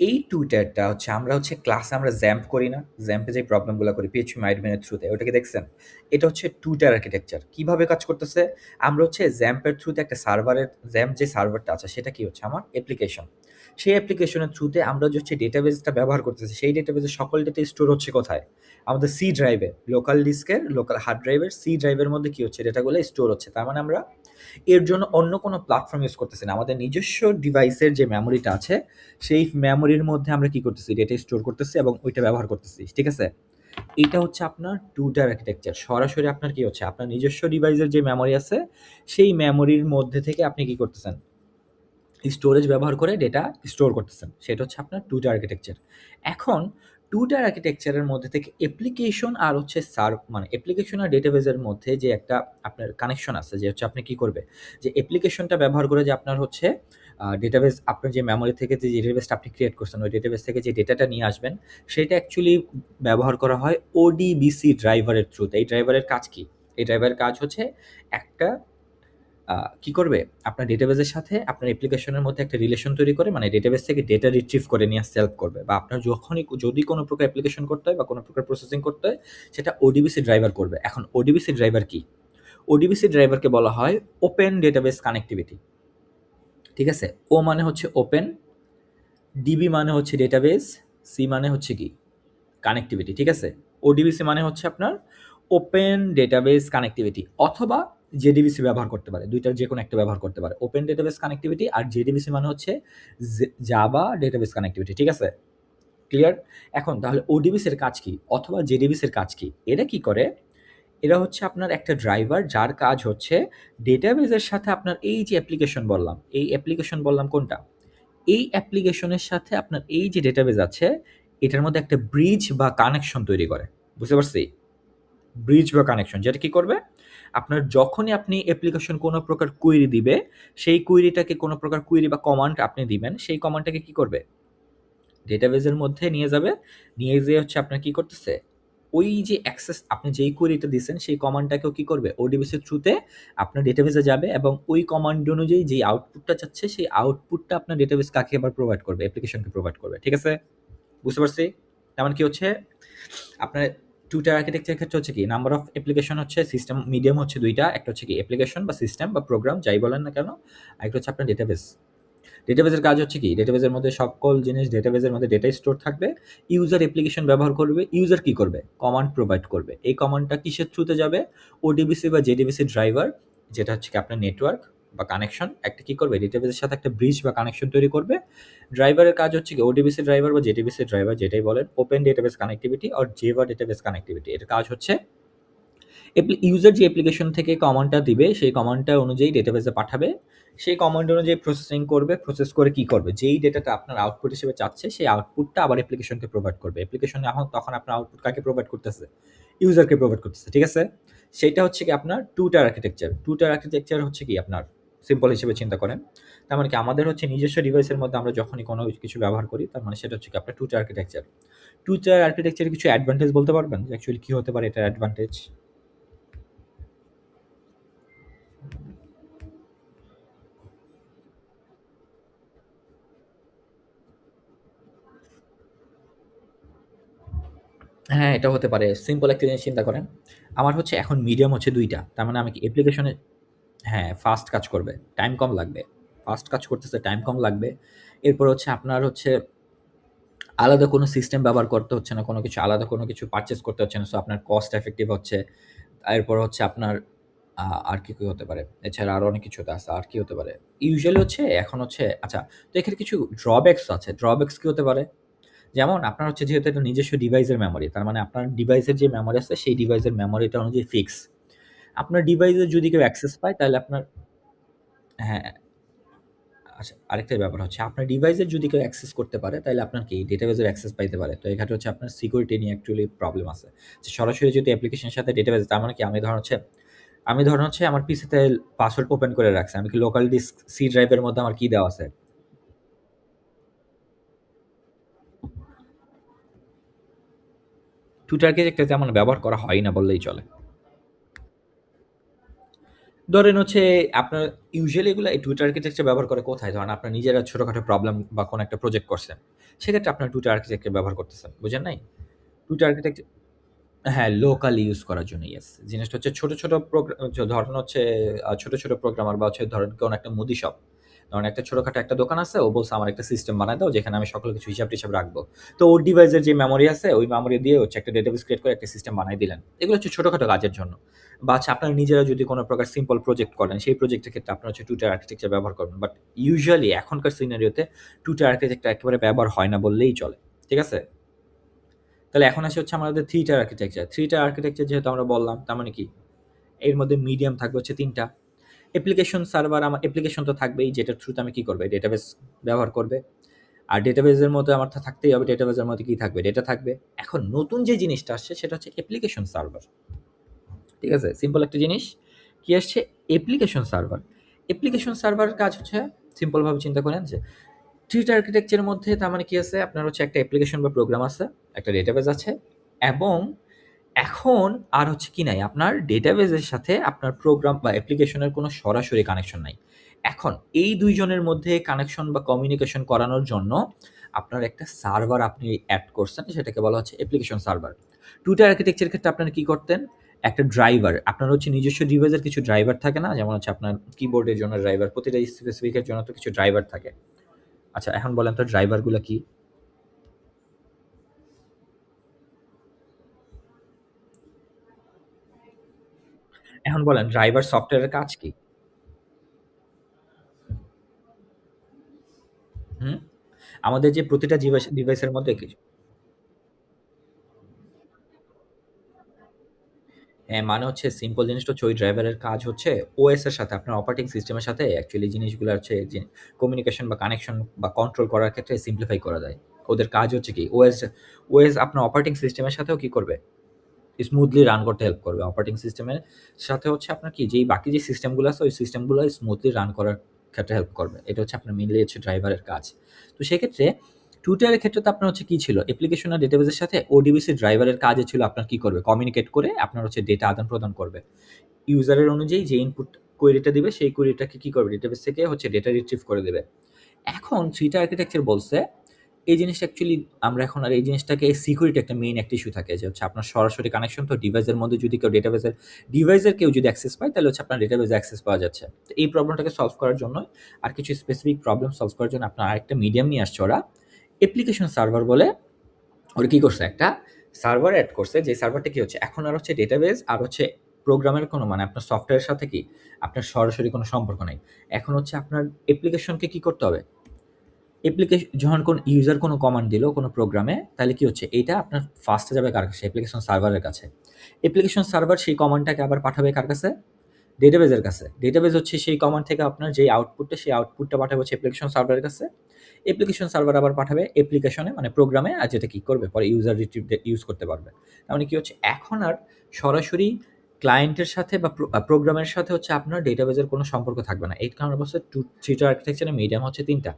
এই টুইটারটা হচ্ছে আমরা হচ্ছে ক্লাসে আমরা জ্যাম্প করি না? জ্যাম্পে যে প্রবলেমগুলা করি PHP মাইডমেনের থ্রুতে, ওটা কি দেখছেন? এটা হচ্ছে টুইটার আর্কিটেকচার। কিভাবে কাজ করতেছে? আমরা হচ্ছে জ্যাম্পের থ্রুতে একটা সার্ভারের জ্যাম্প যে সার্ভারটা আছে সেটা কি হচ্ছে আমার অ্যাপ্লিকেশন। সেই অ্যাপ্লিকেশনের থ্রুতে আমরা যে হচ্ছে ডেটাবেসটা ব্যবহার করতেছি, সেই ডেটাবেসের সকল ডেটা স্টোর হচ্ছে কোথায়? আমাদের সি ড্রাইভে, লোকাল ডিস্কের, লোকাল হার্ড ড্রাইভের সি ড্রাইভের মধ্যে কি হচ্ছে? ডেটাগুলো স্টোর হচ্ছে। তার মানে আমরা এর জন্য অন্য কোনো প্ল্যাটফর্ম ইউজ করতেছি না। আমাদের নিজস্ব ডিভাইসের যে মেমোরিটা আছে, সেই মেমোরির মধ্যে আমরা কি করতেছি? ডেটা স্টোর করতেছি এবং ওইটা ব্যবহার করতেছি। ঠিক আছে? এইটা হচ্ছে আপনার টু-টায়ার আর্কিটেকচার। সরাসরি আপনার কি হচ্ছে? আপনার নিজস্ব ডিভাইসের যে মেমোরি আছে, সেই মেমোরির মধ্যে থেকে আপনি কি করতেছেন? স্টোরেজ ব্যবহার করে ডেটা স্টোর করতেছেন। সেটা হচ্ছে আপনার টু-টায়ার আর্কিটেকচার। এখন টু-টায়ার আর্কিটেকচারের মধ্যে থেকে অ্যাপ্লিকেশন আর হচ্ছে মানে অ্যাপ্লিকেশন আর ডেটাবেজের মধ্যে যে একটা আপনার কানেকশন আছে, যে হচ্ছে আপনি কি করবে? যে অ্যাপ্লিকেশনটা ব্যবহার করে যে আপনার হচ্ছে ডেটাবেস, আপনার যে মেমোরি থেকে যে ডেটাবেসটা আপনি ক্রিয়েট করছেন, ওই ডেটাবেস থেকে যে ডেটাটা নিয়ে আসবেন, সেটা অ্যাকচুয়ালি ব্যবহার করা হয় ODBC ড্রাইভারের থ্রুতে। এই ড্রাইভারের কাজ কি? এই ড্রাইভারের কাজ হচ্ছে একটা কি করবে? আপনার ডেটাবেসের সাথে আপনার অ্যাপ্লিকেশনের মধ্যে একটা রিলেশন তৈরি করে, মানে ডেটাবেস থেকে ডেটা রিট্রিভ করে নিয়ে আসতে হেল্প করবে, বা আপনার যখনই যদি কোনো প্রকার অ্যাপ্লিকেশন করতে হয় বা কোনো প্রকার প্রসেসিং করতে হয়, সেটা ওডিবিসি ড্রাইভার করবে। এখন ওডিবিসি ড্রাইভার কি? ওডিবিসি ড্রাইভারকে বলা হয় ওপেন ডেটাবেস কানেক্টিভিটি। ঠিক আছে? ও মানে হচ্ছে ওপেন, ডিবি মানে হচ্ছে ডেটাবেস, সি মানে হচ্ছে কি? কানেক্টিভিটি। ঠিক আছে? ওডিবিসি মানে হচ্ছে আপনার ওপেন ডেটাবেস কানেক্টিভিটি, অথবা জেডিবিসি ব্যবহার করতে পারে। ২ টার যেকোনো একটা ব্যবহার করতে পারে। ওপেন ডেটাবেস কানেক্টিভিটি আর জেডিবিসি মানে হচ্ছে জাভা ডেটাবেস কানেক্টিভিটি। ঠিক আছে? ক্লিয়ার? এখন তাহলে ওডিবিসির কাজ কি? অথবা জেডিবিসির কাজ কি? এরা কি করে? এরা হচ্ছে আপনার একটা ড্রাইভার যার কাজ হচ্ছে ডেটাবেসের সাথে আপনার এই যে অ্যাপ্লিকেশন বললাম, এই অ্যাপ্লিকেশন বললাম কোনটা? এই অ্যাপ্লিকেশনের সাথে আপনার এই যে ডেটাবেস আছে, এটার মধ্যে একটা ব্রিজ বা কানেকশন তৈরি করে। বুঝতে পারছি? ব্রিজ বা কানেকশন যেটা কি করবে? আপনার যখনই আপনি অ্যাপ্লিকেশন কোনো প্রকার কুয়েরি দিবে, সেই কুয়েরিটাকে কোনো প্রকার কুয়েরি বা কমান্ড আপনি দিবেন, সেই কমান্ডটাকে কি করবে? ডেটাবেসের মধ্যে নিয়ে যাবে। নিয়ে যেয়ে হচ্ছে আপনার কি করতেছে? ওই যে অ্যাক্সেস আপনি যেই কোয়েরিটা দিছেন, সেই কমান্ডটাকেও কি করবে? ওডিবিসির থ্রুতে আপনার ডেটাবেসে যাবে এবং ওই কমান্ড অনুযায়ী যেই আউটপুটটা চাচ্ছে, সেই আউটপুটটা আপনার ডেটাবেস কাকে আবার প্রোভাইড করবে? অ্যাপ্লিকেশনকে প্রোভাইড করবে। ঠিক আছে? বুঝতে পারছি? তার মানে কি হচ্ছে? আপনার টু-টায়ার আর্কিটেকচারের ক্ষেত্রে হচ্ছে কি? নাম্বার অফ অ্যাপ্লিকেশন হচ্ছে সিস্টেম মিডিয়াম হচ্ছে ২ টা। একটা হচ্ছে কি? অ্যাপ্লিকেশন বা সিস্টেম বা প্রোগ্রাম যাই বলেন না কেন? আরেকটা হচ্ছে আপনার ডেটাবেস। ডেটাবেসের কাজ হচ্ছে কি? ডেটাবেসের মধ্যে সকল জিনিস ডেটাবেসের মধ্যে ডেটা স্টোর থাকবে। ইউজার অ্যাপ্লিকেশন ব্যবহার করবে। ইউজার কি করবে? কমান্ড প্রোভাইড করবে। এই কমান্ডটা কিসের থ্রুতে যাবে? ওডিবিসি বা জেডিবিসি ড্রাইভার, যেটা হচ্ছে কি আপনার নেটওয়ার্ক বা কানেকশন, একটা কি করবে? ডেটাবেসের সাথে একটা ব্রিজ বা কানেকশন তৈরি করবে। ড্রাইভারের কাজ হচ্ছে কি? ওডিবিসি ড্রাইভার বা জেডিবিসি ড্রাইভার যেটাই বলেন, open database connectivity or Java database connectivity. এটার কাজ হচ্ছে ইউজার যে অ্যাপ্লিকেশন থেকে কমান্ডটা দিবে, সেই কমান্ডটা অনুযায়ী ডেটাবেসে পাঠাবে। সেই কমান্ড অনুযায়ী প্রসেসিং করবে। প্রসেস করে কি করবে? যেই ডেটাটা আপনার আউটপুট হিসেবে চাচ্ছে, সেই আউটপুটটা আবার অ্যাপ্লিকেশনকে প্রোভাইড করবে। অ্যাপ্লিকেশন এখন তখন আপনার আউটপুট কাকে প্রোভাইড করতেছে? ইউজারকে প্রোভাইড করতেছে। ঠিক আছে? সেইটা হচ্ছে কি আপনার টু-টায়ার আর্কিটেকচার। টু-টায়ার আর্কিটেকচার হচ্ছে কি আপনার সিম্পল হিসেবে চিন্তা করেন। তার মানে কি আমাদের হচ্ছে নিজস্ব ডিভাইসের মধ্যে আমরা যখনই কোনো কিছু ব্যবহার করি, তার মানে সেটা হচ্ছে কি আপনার টু-টায়ার আর্কিটেকচার। টু-টায়ার আর্কিটেকচারের কিছু অ্যাডভান্টেজ বলতে পারবেন? যে অ্যাকচুয়ালি কি হতে পারে এটার অ্যাডভান্টেজ? হ্যাঁ, এটা হতে পারে। সিম্পল একটা জিনিস চিন্তা করেন। আমার হচ্ছে এখন মিডিয়াম হচ্ছে ২ টা। তার মানে আমি কি অ্যাপ্লিকেশনে হ্যাঁ, ফাস্ট কাজ করবে। টাইম কম লাগবে। ফাস্ট কাজ করতেছে, টাইম কম লাগবে। এরপর হচ্ছে আপনার হচ্ছে আলাদা কোনো সিস্টেম ব্যবহার করতে হচ্ছে না। কোনো কিছু আলাদা কোনো কিছু পারচেজ করতে হচ্ছে না। সো আপনার কস্ট এফেক্টিভ হচ্ছে। এরপর হচ্ছে আপনার আর কি হতে পারে? এছাড়া আরো অনেক কিছু আছে। আর কি হতে পারে? ইউজুয়ালি হচ্ছে এখন হচ্ছে আচ্ছা, তো এখানে কিছু ড্রব্যাকস আছে। ড্রব্যাকস কি হতে পারে? যেমন আপনার হচ্ছে যেহেতু এটা নিজস্ব ডিভাইসের মেমোরি, তার মানে আপনার ডিভাইসের যে মেমোরি আছে, সেই ডিভাইসের মেমোরিটা অনুযায়ী ফিক্স। আপনার ডিভাইসে যদি কেউ অ্যাক্সেস পায়, তাহলে আপনার হ্যাঁ, আচ্ছা আরেকটা ব্যাপার হচ্ছে আপনার ডিভাইসে যদি কেউ অ্যাক্সেস করতে পারে, তাহলে আপনার কি ডেটাবেসের অ্যাক্সেস পাইতে পারে। তো এখানে হচ্ছে আপনার সিকিউরিটি নিয়ে অ্যাকচুয়ালি প্রবলেম আছে। যে সরাসরি যদি অ্যাপ্লিকেশনের সাথে ডেটাবেস, তার মানে কি আমি ধরেন হচ্ছে আমার পিসিতে পাসওয়ার্ড ওপেন করে রাখছি। আমি কি লোকাল ডিস্ক সি ড্রাইভের মধ্যে আমার কি দেওয়া আছে? টুইটারকে একটা তেমন ব্যবহার করা হয় না বললেই চলে। ধরেন হচ্ছে আপনার ইউজুয়ালি এগুলা এই Twitter আর্কিটেকচার ব্যবহার করে কোথায়? ধরেন আপনার নিজেরা ছোটখাটো প্রবলেম বা কোনো একটা প্রজেক্ট করছেন। সেক্ষেত্রে আপনার Twitter আর্কিটেকচার ব্যবহার করতেছেন। বুঝেন নাই? Twitter আর্কিটেকচার হ্যাঁ, লোকালি ইউজ করার জন্য ইয়েস। জিনিসটা হচ্ছে ছোট, ছোট ধরেন হচ্ছে ছোট, ছোট প্রোগ্রামার বা হচ্ছে ধরেন কোন একটা মুদি শপ। ধরেন একটা ছোটখাটো একটা দোকান আছে, ও বলছে আমার একটা সিস্টেম বানায় দাও যেখানে আমি সকল কিছু হিসাব-টিসাব রাখবো। তো ওর ডিভাইসের যে মেমোরি আছে, ওই মেমোরি দিয়ে হচ্ছে একটা ডেটাবেস ক্রিয়েট করে একটা সিস্টেম বানায় দিলেন। এগুলো হচ্ছে ছোটখাটো কাজের জন্য। বা হচ্ছে আপনারা নিজেরা যদি কোন প্রকার সিম্পল প্রজেক্ট করেন, সেই প্রজেক্টের ক্ষেত্রে আপনারা হচ্ছে Twitter আর্কিটেকচার ব্যবহার করবেন। বাট ইউজুয়ালি এখনকার সিনারিওতে Twitter আর্কিটেকচার একেবারে ব্যবহার হয় না বললেই চলে। ঠিক আছে? তাহলে এখন আসে হচ্ছে আমাদের 3 টায়ার আর্কিটেকচার। 3 টায়ার আর্কিটেকচার যেহেতু আমরা বললাম, তার মানে কি? এর মধ্যে মিডিয়াম থাকবে হচ্ছে ৩ টা। অ্যাপ্লিকেশন সার্ভার আমার অ্যাপ্লিকেশন তো থাকবেই, যেটার থ্রুতে আমি কি করব? ডেটাবেস ব্যবহার করবে। আর ডেটাবেসের মধ্যে আমার তো থাকতেই হবে, ডেটাবেসের মধ্যে কি থাকবে? ডেটা থাকবে। এখন নতুন যে জিনিসটা আসছে সেটা হচ্ছে অ্যাপ্লিকেশন সার্ভার। ঠিক আছে? সিম্পল একটা জিনিস। কি আসছে? Application server. অ্যাপ্লিকেশন সার্ভারের কাজ হচ্ছে সিম্পল ভাবে চিন্তা করেন যে ট্রিট আর্কিটেকচারের মধ্যে তার মানে কি আছে? আপনার হচ্ছে একটা অ্যাপ্লিকেশন বা প্রোগ্রাম আছে, একটা ডেটাবেস আছে এবং এখন আর হচ্ছে কি নাই, আপনার ডেটাবেসের সাথে আপনার প্রোগ্রাম বা অ্যাপ্লিকেশনের কোনো সরাসরি কানেকশন নাই। এখন এই ২ জনের মধ্যে কানেকশন বা কমিউনিকেশন করানোর জন্য আপনার একটা সার্ভার আপনি এড করছেন, সেটাকে বলা হচ্ছে অ্যাপ্লিকেশন সার্ভার। টুইটার আর্কিটেকচারের ক্ষেত্রে আপনারা কি করতেন? একটা ড্রাইভার, আপনার হচ্ছে নিজস্ব ডিভাইসের কিছু ড্রাইভার থাকে না? যেমন হচ্ছে আপনার কিবোর্ডের জন্য ড্রাইভার, প্রতিটা স্পেসিফিকের জন্য তো কিছু ড্রাইভার থাকে। আচ্ছা, এখন বলেন তো ড্রাইভারগুলা কি? এখন বলেন ড্রাইভার সফটওয়্যারের কাজ কি? হুম? আমাদের যে প্রতিটা ডিভাইসের মধ্যে কিছু হ্যাঁ, মানে হচ্ছে সিম্পল জিনিসটা হচ্ছে ওই ড্রাইভারের কাজ হচ্ছে ওএস এর সাথে আপনার অপারেটিং সিস্টেমের সাথে অ্যাকচুয়ালি জিনিসগুলো হচ্ছে যে কমিউনিকেশন বা কানেকশন বা কন্ট্রোল করার ক্ষেত্রে সিম্পলিফাই করা যায়। ওদের কাজ হচ্ছে কি ওএস আপনার অপারেটিং সিস্টেমের সাথেও কি করবে? স্মুথলি রান করতে হেল্প করবে। অপারেটিং সিস্টেমের সাথে হচ্ছে আপনার কি যেই বাকি যে সিস্টেমগুলো আছে ওই সিস্টেমগুলো স্মুথলি রান করার ক্ষেত্রে হেল্প করবে। এটা হচ্ছে আপনার মেইনলি হচ্ছে ড্রাইভারের কাজ। তো সেক্ষেত্রে টুইটারের ক্ষেত্রে তো আপনার হচ্ছে কি ছিল? অ্যাপ্লিকেশন আর ডেটাবেসের সাথে ওডিবিসি ড্রাইভারের কাজে ছিল আপনার কি করবে? কমিউনিকেট করে আপনার হচ্ছে ডেটা আদান-প্রদান করবে। ইউজারের অনুযায়ী যে ইনপুট কোয়েরিটা দিবে সেই কোয়েরিটাকে কি করবে? ডেটাবেস থেকে হচ্ছে ডেটা রিট্রিভ করে দেবে। এখন 3 টা আর্কিটেকচার বলছে, এই জিনিসটা অ্যাকচুয়ালি আমরা এখন আর এই জিনিসটাকে সিকিউরিটি একটা মেইন একটা ইস্যু থাকে যে হচ্ছে আপনার সরাসরি কানেকশন তো ডিভাইসের মধ্যে যদি কেউ ডিভাইসের কেউ যদি অ্যাক্সেস পায় তাহলে হচ্ছে আপনার ডেটাবেসে অ্যাক্সেস পাওয়া যাচ্ছে। তো এই প্রবলেমটাকে সলভ করার জন্য আর কিছু স্পেসিফিক প্রবলেম সলভ করার জন্য আপনার আরেকটা মিডিয়াম নিয়ে আসছে ওরা। অ্যাপ্লিকেশন সার্ভার বলে ওরা কি করছে? একটা সার্ভার এড করছে, যে সার্ভারটা কি হচ্ছে এখন আর হচ্ছে ডেটাবেস আর হচ্ছে প্রোগ্রামের কোনো মানে আপনার সফটওয়্যারের সাথে কি আপনার সরাসরি কোনো সম্পর্ক নাই। এখন হচ্ছে আপনার অ্যাপ্লিকেশনকে কি করতে হবে? যখন কোন ইউজার কোনো কমান্ড দিল কোনো প্রোগ্রামে, তাহলে কি হচ্ছে? এইটা আপনার ফার্স্টে যাবে কার কাছে? অ্যাপ্লিকেশন সার্ভারের কাছে। অ্যাপ্লিকেশন সার্ভার সেই কমান্ডটাকে আবার পাঠাবে কার কাছে? ডেটাবেজের কাছে। ডেটাবেজ হচ্ছে সেই কমান্ড থেকে আপনার যেই আউটপুটটা, সেই আউটপুটটা পাঠাবে হচ্ছে অ্যাপ্লিকেশন সার্ভারের কাছে। অ্যাপ্লিকেশন সার্ভার আবার পাঠাবে অ্যাপ্লিকেশনে মানে প্রোগ্রামে, আর যেটা কি করবে? পরে ইউজার ইউজ করতে পারবে। তার মানে কি হচ্ছে? এখন আর সরাসরি ক্লায়েন্টের সাথে বা প্রোগ্রামের সাথে হচ্ছে আপনার ডেটাবেজের কোনো সম্পর্ক থাকবে না। এই কারণে বলছে 3 টা আর্কিটেকচারের মিডিয়াম হচ্ছে ৩ টা।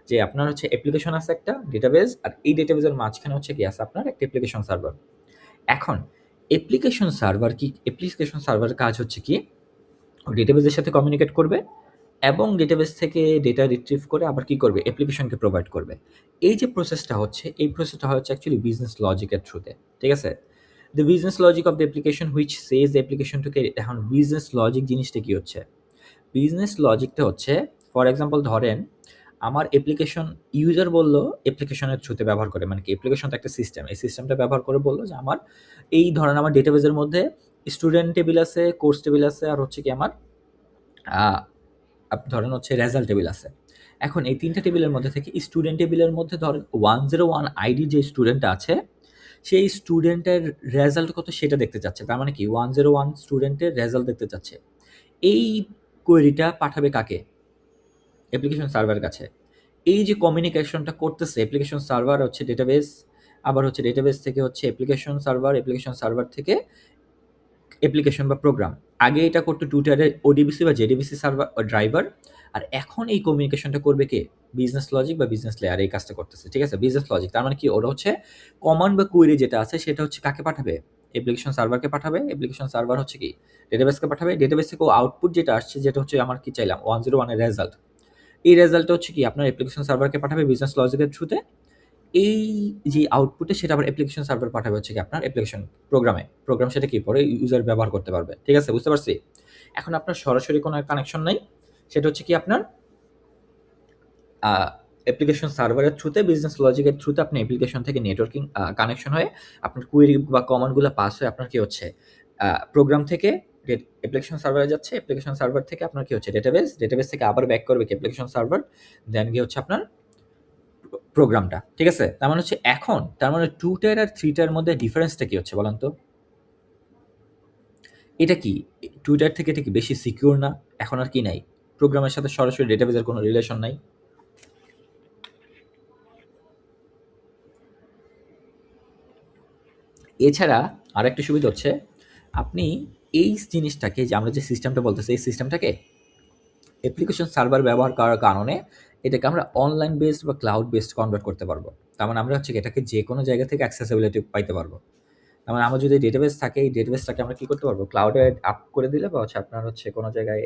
যে আপনার হচ্ছে অ্যাপ্লিকেশন আছে একটা, ডেটাবেস, আর এই ডেটাবেসের মাঝখানে হচ্ছে কি আছে আপনার একটা অ্যাপ্লিকেশন সার্ভার। এখন অ্যাপ্লিকেশন সার্ভারের কাজ হচ্ছে কি? ও ডেটাবেসের সাথে কমিউনিকেট করবে এবং ডেটাবেস থেকে ডেটা রিট্রিভ করে আবার কি করবে? অ্যাপ্লিকেশনকে প্রোভাইড করবে। এই যে প্রসেসটা হচ্ছে, এই প্রসেসটা হচ্ছে অ্যাকচুয়ালি বিজনেস লজিকের থ্রুতে। ঠিক আছে? The business logic of the application which says the application to carry. এখন বিজনেস লজিক জিনিসটা কি হচ্ছে? বিজনেস লজিকটা হচ্ছে ফর এক্সাম্পল ধরেন আমার অ্যাপ্লিকেশন ইউজার বলল অ্যাপ্লিকেশনের থ্রুতে ব্যবহার করে। মানে কি অ্যাপ্লিকেশন তো একটা সিস্টেম। এই সিস্টেমটা ব্যবহার করে বলল যে আমার এই ধরেন আমার ডেটাবেসের মধ্যে স্টুডেন্ট টেবিল আছে, কোর্স টেবিল আছে আর হচ্ছে কি আমার আ ধরেন হচ্ছে রেজাল্ট টেবিল আছে। এখন এই ৩ টা টেবিলের মধ্যে থেকে স্টুডেন্ট টেবিলের মধ্যে ধরেন 101 আইডি যে স্টুডেন্টটা আছে, সেই স্টুডেন্টের রেজাল্ট কত সেটা দেখতে চাচ্ছে। তার মানে কি 101 স্টুডেন্টের রেজাল্ট দেখতে চাচ্ছে। এই কোয়েরিটা পাঠাবে কাকে? অ্যাপ্লিকেশন সার্ভারের কাছে। এই যে কমিউনিকেশনটা করতেছে অ্যাপ্লিকেশন সার্ভার হচ্ছে ডেটাবেস, আবার হচ্ছে ডেটাবেস থেকে হচ্ছে অ্যাপ্লিকেশন সার্ভার থেকে অ্যাপ্লিকেশন বা প্রোগ্রাম। আগে এটা করতো টুইটারের ওডিবিসি বা জেডিবিসি সার্ভার ড্রাইভার। আর এখন এই কমিউনিকেশনটা করবে কে? বিজনেস লজিক বা বিজনেস লেয়ার এই কাজটা করতেছে। ঠিক আছে? বিজনেস লজিক তার মানে কি? ওরা হচ্ছে কমান্ড বা কুয়েরি যেটা আছে সেটা হচ্ছে কাকে পাঠাবে? অ্যাপ্লিকেশন সার্ভারকে পাঠাবে, অ্যাপ্লিকেশন সার্ভার হচ্ছে কি ডেটাবেসকে পাঠাবে, ডেটাবেস থেকে আউটপুট যেটা আসছে যেটা হচ্ছে আমার কি চাইলাম 101 এর রেজাল্ট, এই রেজাল্টটা হচ্ছে কি আপনার অ্যাপ্লিকেশন সার্ভারকে পাঠাবে বিজনেস লজিকের থ্রুতে। এই যে আউটপুটে সেটা আবার অ্যাপ্লিকেশন সার্ভার পাঠাবে হচ্ছে কি আপনার অ্যাপ্লিকেশন প্রোগ্রামে, প্রোগ্রাম সেটা কি পরে ইউজার ব্যবহার করতে পারবে। ঠিক আছে, বুঝতে পারছি? এখন আপনার সরাসরি কোনো কানেকশন নাই, সেটা হচ্ছে কি আপনার অ্যাপ্লিকেশন সার্ভারের থ্রুতে বিজনেস লজিকের থ্রুতে আপনি অ্যাপ্লিকেশন থেকে নেটওয়ার্কিং কানেকশন হয়ে আপনার কুয়েরি বা কমান্ডগুলো পাস হয়ে আপনার কি হচ্ছে প্রোগ্রাম থেকে অ্যাপ্লিকেশন সার্ভারে যাচ্ছে, অ্যাপ্লিকেশন সার্ভার থেকে আপনার কি হচ্ছে ডেটাবেস, ডেটাবেস থেকে আবার ব্যাক করবে কি অ্যাপ্লিকেশন সার্ভার, দেন গিয়ে হচ্ছে আপনার প্রোগ্রামটা। ঠিক আছে, তার মানে হচ্ছে এখন তার মানে 2 টায়ার আর 3 টায়ার মধ্যে ডিফারেন্সটা কি হচ্ছে বলেন তো? এটা কি 2 টায়ার থেকে এটা কি বেশি সিকিউর না? এখন আর কি নাই, প্রোগ্রামের সাথে সরাসরি ডেটাবেসের কোনো রিলেশন নাই। এছাড়া আরেকটা সুবিধা হচ্ছে আপনি এই জিনিসটাকে যে আমরা যে সিস্টেমটা বলতেছি এই সিস্টেমটাকে অ্যাপ্লিকেশন সার্ভার ব্যবহার করার কারণে এটাকে আমরা অনলাইন বেসড বা ক্লাউড বেসড কনভার্ট করতে পারবো। তার মানে আমরা হচ্ছে কি এটাকে যে কোনো জায়গা থেকে অ্যাক্সেসিবিলিটি পাইতে পারবো। তার মানে আমার যদি ডেটাবেস থাকে এই ডেটাবেসটাকে আমরা কি করতে পারবো ক্লাউডে আপ করে দিলে বা হচ্ছে আপনার হচ্ছে কোনো জায়গায়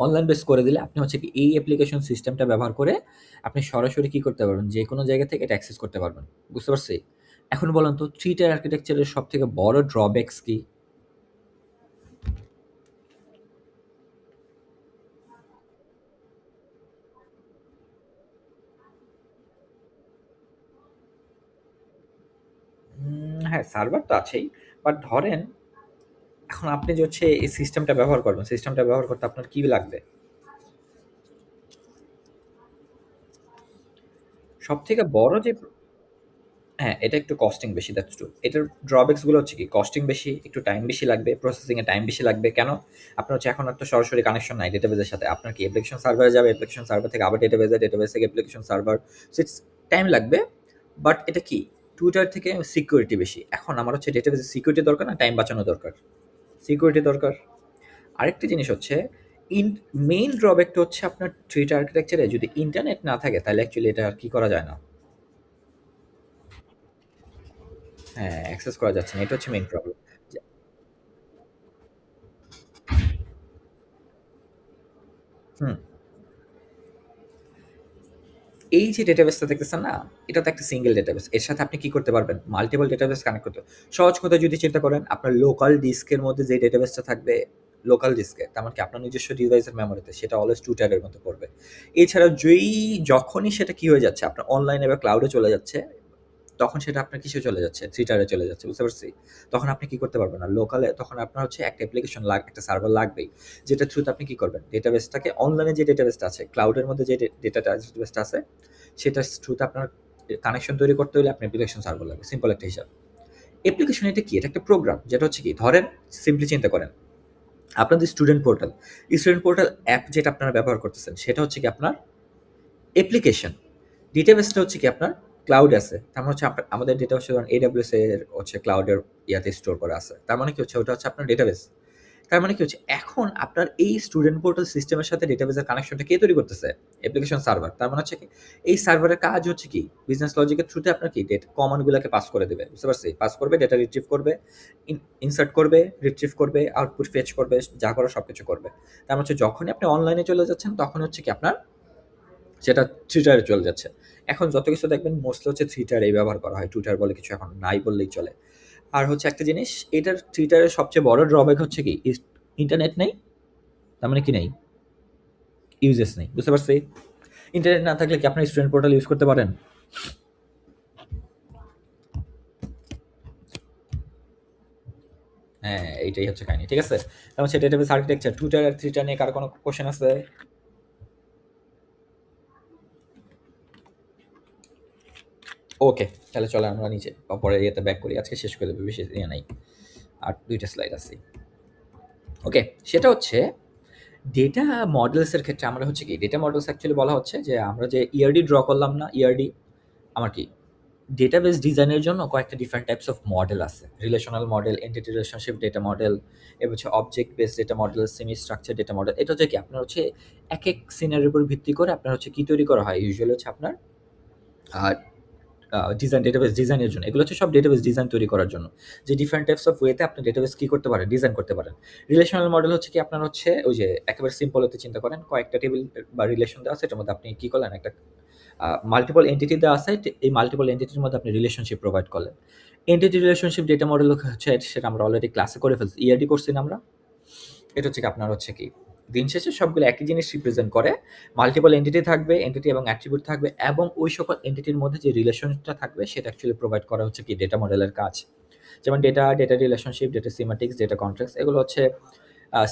অনলাইন বেস করে দিলে আপনি হচ্ছে কি এই অ্যাপ্লিকেশন সিস্টেমটা ব্যবহার করে আপনি সরাসরি কি করতে পারবেন যে কোনো জায়গা থেকে এটা অ্যাক্সেস করতে পারবেন। বুঝতে পারছি? এখন বলুন তো 3 টায়ার আর্কিটেকচারের সবথেকে বড় ড্রব্যাকস কি? হ্যাঁ, সার্ভার তো আছেই। বাট ধরেন এখন আপনি যে হচ্ছে এই সিস্টেমটা ব্যবহার করবেন, সিস্টেমটা ব্যবহার করতে আপনার কি লাগবে? সবথেকে বড় যে হ্যাঁ, এটা একটু কস্টিং বেশি, দ্যাটস ট্রু। এটার ড্রব্যাকস গুলো হচ্ছে কি কস্টিং বেশি, একটু টাইম বেশি লাগবে, প্রসেসিং এ টাইম বেশি লাগবে। কেন? আপনার হচ্ছে এখন আর তো সরাসরি কানেকশন নাই ডেটাবেসের সাথে। আপনার কি অ্যাপ্লিকেশন সার্ভারে যাবে, অ্যাপ্লিকেশন সার্ভার থেকে আবার ডেটাবেসে, ডেটাবেস থেকে application server. So it's time লাগবে। বাট এটা কি টুইটার থেকে সিকিউরিটি বেশি। এখন আমার হচ্ছে ডেটাবেসে সিকিউরিটি দরকার না টাইম বাঁচানো দরকার? সিকিউরিটি দরকার। আরেকটা জিনিস হচ্ছে ইন মেইন ড্রব্যাকটা হচ্ছে আপনার টুইটার আর্কিটেকচারে যদি ইন্টারনেট না থাকে তাহলে অ্যাকচুয়ালি এটা আর কি করা যায় না। হ্যাঁ, অ্যাক্সেস করা যাচ্ছে না। এটা হচ্ছে মেইন প্রবলেম। হুম, এই যে ডেটাবেসটা দেখতেছেন না? এটা তো একটা সিঙ্গেল ডেটাবেস। এর সাথে আপনি কি করতে পারবেন? মাল্টিপল ডেটাবেস কানেক্ট করতে সহজ কথা যদি চিন্তা করেন, আপনার লোকাল ডিস্কের মধ্যে যে ডেটাবেসটা থাকবে লোকাল ডিস্কে, তার মানে কি আপনার নিজস্ব ডিভাইসের মেমোরিতে সেটা অলওয়েজ 2 টায়ারের মতো পড়বে। এছাড়া যখনই সেটা কি হয়ে যাচ্ছে, আপনার অনলাইনে বা ক্লাউডে চলে যাচ্ছে, তখন সেটা আপনার কিসে চলে যাচ্ছে? 3 টায়ারে চলে যাচ্ছে। বুঝতে পারছি? তখন আপনি কি করতে পারবেন না। লোকালে তখন আপনার হচ্ছে একটা অ্যাপ্লিকেশন একটা সার্ভার লাগবেই। যেটার থ্রুতে আপনি কি করবেন? ডেটাবেসটাকে অনলাইনে যে ডেটাবেসটা আছে, ক্লাউডের মধ্যে যে ডেটাবেসটা আছে, সেটার থ্রুতে আপনার কানেকশন তৈরি করতে হলে আপনার অ্যাপ্লিকেশন সার্ভার লাগবে। সিম্পল একটা হিসাব। অ্যাপ্লিকেশন এটা কি? এটা একটা প্রোগ্রাম। যেটা হচ্ছে কি? ধরেন সিম্পলি চিন্তা করেন। আপনাদের student portal. Student portal app যেটা আপনারা ব্যবহার করতেছেন, সেটা হচ্ছে কি আপনার অ্যাপ্লিকেশন। ডেটাবেসটা হচ্ছে কি আপনার ক্লাউডে আছে। তার মানে হচ্ছে আমাদের ডেটা হচ্ছে ধরুন AWS এর হচ্ছে ক্লাউডের ইয়াতে স্টোর করা আছে। তার মানে কি হচ্ছে ওটা হচ্ছে আপনার ডেটাবেস। তার মানে কি হচ্ছে এখন আপনার এই স্টুডেন্ট পোর্টাল সিস্টেমের সাথে ডেটাবেসের কানেকশনটা কে তৈরি করতেছে? Application server. তার মানে হচ্ছে কি এই সার্ভারের কাজ হচ্ছে কি বিজনেস লজিকের থ্রুতে আপনার কি কমান্ড গুলাকে পাস করে দেবে। বুঝতে পারছি? পাস করবে, ডেটা রিট্রিভ করবে, ইনসার্ট করবে, রিট্রিভ করবে, আউটপুট ফেচ করবে, যা করার সবকিছু করবে। তার মানে হচ্ছে যখনই আপনি অনলাইনে চলে যাচ্ছেন তখন হচ্ছে কি আপনার সেটা 3 টায়ারে চলে যাচ্ছে। এখন যত কিছু দেখবেন মোস্টলি হচ্ছে 3 টায়ারেই ব্যবহার করা হয়। 2 টায়ার বলে কিছু এখন নাই বললেই চলে। আর হচ্ছে একটা জিনিস এটার 3 টায়ারের সবচেয়ে বড় ড্রব্যাক হচ্ছে কি ইন্টারনেট নেই। তার মানে কি নেই? ইউজেস নেই। বুঝতে পারছি? ইন্টারনেট না থাকলে কি আপনি স্টুডেন্ট পোর্টাল ইউজ করতে পারেন? হ্যাঁ, এইটাই হচ্ছে কাহিনী। ঠিক আছে? তার হচ্ছে ডেটাবেস আর্কিটেকচার 2 টায়ার আর 3 টায়ার নিয়ে কারো কোনো কোয়েশ্চেন আছে? ওকে, তাহলে চলো আমরা নিচে বা পরের ইয়েতে ব্যাক করি। আজকে শেষ করে দেব। বেশি ইয়ে নাই। আর ২ টা স্লাইড আছে। ওকে, সেটা হচ্ছে ডেটা মডেলস এর ক্ষেত্রে আমরা হচ্ছে কি ডেটা মডেলস অ্যাকচুয়ালি বলা হচ্ছে যে আমরা যে ইআরডি ড্র করলাম না ইআরডি আমার কি ডেটাবেস ডিজাইনের জন্য কয়েকটা ডিফারেন্ট টাইপস অফ মডেল আছে। Relational model, entity relationship data model, এবার হচ্ছে object base data model, semi structure data model. এটা হচ্ছে কি আপনার হচ্ছে এক সিনারির উপর ভিত্তি করে আপনার হচ্ছে কি তৈরি করা হয় ইউজুয়ালি হচ্ছে আপনার ডিজাইন, ডেটাবেস ডিজাইনের জন্য। এগুলো হচ্ছে সব ডেটাবেস ডিজাইন তৈরি করার জন্য। যে ডিফারেন্ট টাইপস অফ ওয়েতে আপনি ডেটাবেস কি করতে পারেন? ডিজাইন করতে পারেন। রিলেশনাল মডেল হচ্ছে কি আপনার হচ্ছে ওই যে একেবারে সিম্পল হতে চিন্তা করেন। কয়েকটা টেবিল বা রিলেশন দেওয়া আছে, এটার মধ্যে আপনি কি করলেন? একটা মাল্টিপল এন্টিটি দেওয়া আছে। এই মাল্টিপল এন্টিটির মধ্যে আপনি রিলেশনশিপ প্রোভাইড করলেন। এন্টিটি রিলেশনশিপ ডেটা মডেল হচ্ছে সেটা আমরা অলরেডি ক্লাসে করে ফেলছি। ইআরডি করছি না আমরা? এটা হচ্ছে কি আপনার হচ্ছে কি দিন শেষে সবগুলো একই জিনিস রিপ্রেজেন্ট করে। মাল্টিপল এন্টিটি থাকবে, এন্টিটি এবং অ্যাট্রিবিউট থাকবে এবং ওই সকল এন্টিটির মধ্যে যে রিলেশনটা থাকবে সেটা অ্যাকচুয়ালি প্রোভাইড করা হচ্ছে কি ডেটা মডেলের কাজ। যেমন data relationship, data semantics, data contracts, এগুলো হচ্ছে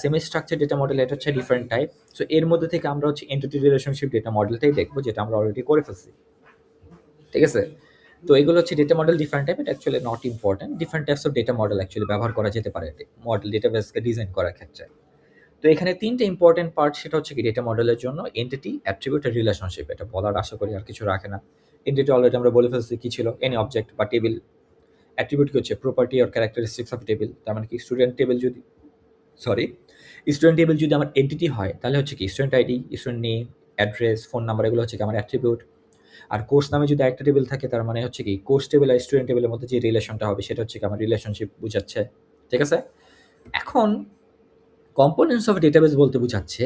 সেমি স্ট্রাকচার ডেটা মডেল। এটা হচ্ছে ডিফারেন্ট টাইপ। সো এর মধ্যে থেকে আমরা হচ্ছে এন্টিটি রিলেশনশিপ ডেটা মডেলটাই দেখবো, যেটা আমরা অলরেডি করে ফেলছি। ঠিক আছে? তো এগুলো হচ্ছে ডেটা মডেল ডিফারেন্ট টাইপ। এটা actually not important. Different types of data model actually ব্যবহার করা যেতে পারে মডেল ডেটাবেসকে ডিজাইন করার ক্ষেত্রে। তো এখানে ৩ টা ইম্পোর্টেন্ট পার্ট, সেটা হচ্ছে কি ডেটা মডেলের জন্য এন্টিটি, অ্যাট্রিবিউট আর রিলেশনশিপ। এটা বলার আশা করি আর কিছু রাখে না। এন্টিটি অলরেডি আমরা বলে ফেলছি কি ছিল, এনি অবজেক্ট বা টেবিল। অ্যাট্রিবিউট কি হচ্ছে property or characteristics of table. তার মানে কি স্টুডেন্ট টেবিল যদি সরি স্টুডেন্ট টেবিল যদি আমার এন্টিটি হয় তাহলে হচ্ছে কি student ID, student name, address, phone number, এগুলো হচ্ছে কি আমার অ্যাট্রিবিউট। আর কোর্স নামে যদি একটা টেবিল থাকে তার মানে হচ্ছে কি কোর্স টেবিল আর স্টুডেন্ট টেবিলের মধ্যে যে রিলেশনটা হবে সেটা হচ্ছে কি আমার রিলেশনশিপ বুঝাচ্ছে। ঠিক আছে? এখন কম্পোনেন্টস অফ ডেটাবেস বলতে বোঝাচ্ছে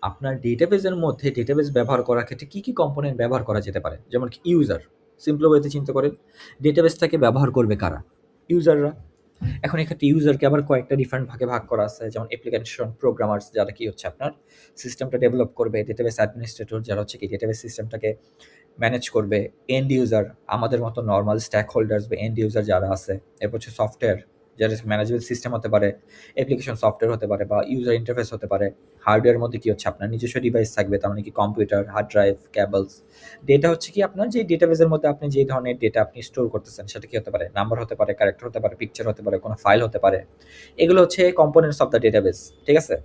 আপনার ডেটাবেসের মধ্যে ডেটাবেস ব্যবহার করার ক্ষেত্রে কী, কী কম্পোনেন্ট ব্যবহার করা যেতে পারে? যেমন কি ইউজার। সিম্পল ওয়েতে চিন্তা করেন, ডেটাবেসটাকে ব্যবহার করবে কারা? ইউজাররা। এখন এক্ষেত্রে ইউজারকে আবার কয়েকটা ডিফারেন্ট ভাগে ভাগ করা আছে। যেমন অ্যাপ্লিকেশন প্রোগ্রামার্স, যারা কি হচ্ছে আপনার সিস্টেমটা ডেভেলপ করবে। ডেটাবেস অ্যাডমিনিস্ট্রেটর, যারা হচ্ছে কি ডেটাবেস সিস্টেমটাকে ম্যানেজ করবে। এন্ড ইউজার, আমাদের মতো নরমাল স্ট্যাক হোল্ডার্স বা এন্ড ইউজার যারা আছে। এরপর হচ্ছে সফটওয়্যার, যারা ম্যানেজেবল সিস্টেম হতে পারে, অ্যাপ্লিকেশন সফটওয়্যার হতে পারে বা ইউজার ইন্টারফেস হতে পারে। হার্ডওয়্যারের মধ্যে কি হচ্ছে আপনার নিজস্ব ডিভাইস থাকবে, তার মানে কি computer, hard drive, cables. Data হচ্ছে কি আপনার যে ডেটাবেসের মধ্যে আপনি যে ধরনের ডেটা আপনি স্টোর করতেছেন সেটা কি হতে পারে? নাম্বার হতে পারে, ক্যারেক্টার হতে পারে, পিকচার হতে পারে, কোনো ফাইল হতে পারে। এগুলো হচ্ছে কম্পোনেন্টস অফ দ্য ডেটাবেস। ঠিক আছে?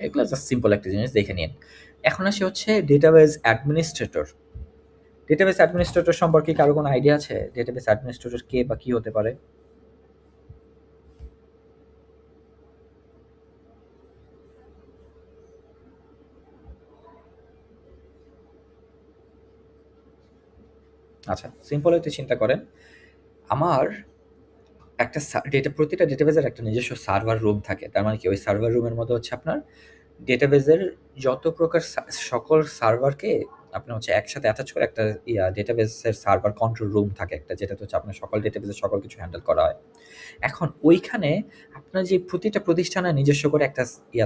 এগুলো জাস্ট সিম্পল একটা জিনিস দেখে নিন। এখন আসি হচ্ছে ডেটাবেস অ্যাডমিনিস্ট্রেটর। ডেটাবেস অ্যাডমিনিস্ট্রেটর সম্পর্কে কারো কোনো আইডিয়া আছে? ডেটাবেস অ্যাডমিনিস্ট্রেটর কে বা কি হতে পারে? আচ্ছা, সিম্পল হইতে চিন্তা করেন। আমার একটা প্রতিটা ডেটাবেসের একটা নিজস্ব সার্ভার রুম থাকে। তার মানে কি ওই সার্ভার রুমের মধ্যে হচ্ছে আপনার ডেটাবেসের যত প্রকার সকল সার্ভারকে আপনার হচ্ছে একসাথে অ্যাটাচ করে একটা ডেটাবেসের সার্ভার কন্ট্রোল রুম থাকে একটা, যেটাতে হচ্ছে আপনার সকল ডেটাবেসের সকল কিছু হ্যান্ডেল করা হয়। এখন ওইখানে আপনার যে প্রতিটা প্রতিষ্ঠানের নিজস্ব করে একটা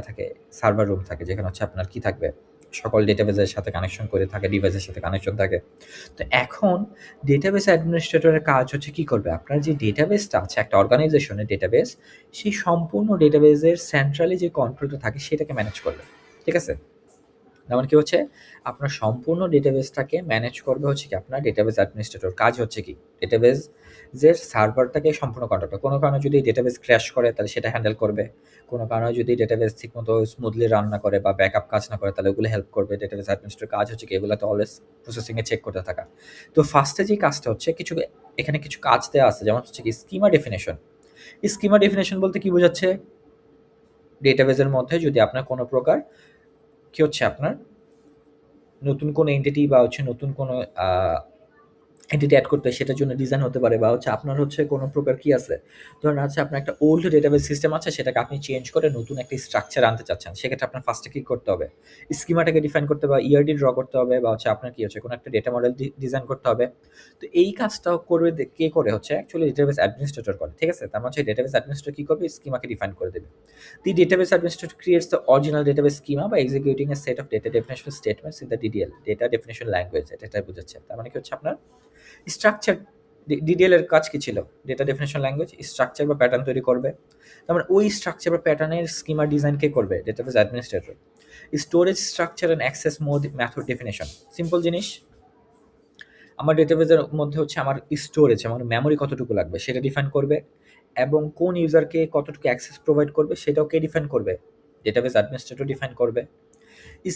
থাকে, সার্ভার রুম থাকে, যেখানে হচ্ছে আপনার কি থাকবে? সকল ডেটাবেসের সাথে কানেকশন করে থাকে, ডিভাইসের সাথে কানেকশন থাকে। তো এখন ডেটাবেস অ্যাডমিনিস্ট্রেটরের কাজ হচ্ছে কি করবে? আপনার যে ডেটাবেসটা আছে একটা অর্গানাইজেশনের ডেটাবেস, সেই সম্পূর্ণ ডেটাবেসের সেন্ট্রালি যে কন্ট্রোলটা থাকে সেটাকে ম্যানেজ করবে। ঠিক আছে? তার মানে কি হচ্ছে আপনার সম্পূর্ণ ডেটাবেসটাকে ম্যানেজ করবে হচ্ছে কি আপনার ডেটাবেস অ্যাডমিনিস্ট্রেটর। কাজ হচ্ছে কি ডেটাবেস যে সার্ভারটাকে সম্পূর্ণ কন্ট্রোল করে। কোনো কারণে যদি ডেটাবেস ক্র্যাশ করে তাহলে সেটা হ্যান্ডেল করবে। কোনো কারণে যদি ডেটাবেস ঠিকমতো স্মুথলি রান না করে বা ব্যাকআপ কাজ না করে তাহলে ওগুলো হেল্প করবে। ডেটাবেস অ্যাডমিনিস্ট্রেটর কাজ হচ্ছে কি এগুলোতে অলওয়েজ প্রসেসিংয়ে চেক করতে থাকা। তো ফার্স্টে যে কাজটা হচ্ছে এখানে কিছু কাজ দেওয়া আছে, যেমন হচ্ছে কি স্কিমা ডেফিনেশন। স্কিমা ডেফিনেশন বলতে কি বোঝাচ্ছে? ডেটাবেসের মধ্যে যদি আপনার কোনো প্রকার কি হচ্ছে আপনার নতুন কোনো এন্টিটি বা হচ্ছে নতুন কোনো আ এন্টিটি এড করতে হয়, সেটার জন্য ডিজাইন হতে পারে বা হচ্ছে আপনার হচ্ছে কোনো প্রকার কি আছে, ধরেন হচ্ছে আপনার একটা ওল্ড ডেটাবেস সিস্টেম আছে, সেটাকে আপনি চেঞ্জ করে নতুন একটা স্ট্রাকচার আনতে চাচ্ছেন। সেক্ষেত্রে আপনার ফার্স্টে কি করতে হবে? স্কিমাটাকে ডিফাইন করতে বা ইআরডি ড্র করতে হবে বা হচ্ছে আপনার কি হচ্ছে কোনো একটা ডেটা মডেল ডিজাইন করতে হবে। তো এই কাজটাও করবে কে করে? হচ্ছে অ্যাকচুয়ালি ডেটাবেস অ্যাডমিনিস্ট্রেটর করে। ঠিক আছে? তার মানে হচ্ছে ডেটাবেস অ্যাডমিনিস্ট্রেটর কি করবে? স্কিমাকে ডিফাইন করে দেবে। The database administrator creates the original database schema by executing a set of data definition statements in the DDL, data definition language। এটাই বোঝাচ্ছে। তার মানে কি হচ্ছে আপনার স্ট্রাকচার ডিডিএল এর কাজ কি ছিল? ডেটা ডেফিনিশন ল্যাঙ্গুয়েজ স্ট্রাকচার বা প্যাটার্ন তৈরি করবে। তার মানে ওই স্ট্রাকচার বা প্যাটার্নের স্কিমা ডিজাইন কে করবে? Database administrator. Storage structure and access mode method definition. Simple জিনিস, আমার ডেটাবেসের মধ্যে হচ্ছে আমার স্টোরেজ, আমার মেমোরি কতটুকু লাগবে সেটা ডিফাইন করবে এবং কোন ইউজারকে কতটুকু অ্যাক্সেস প্রোভাইড করবে সেটাও কে ডিফাইন করবে? ডেটাবেস অ্যাডমিনিস্ট্রেটর ডিফাইন করবে।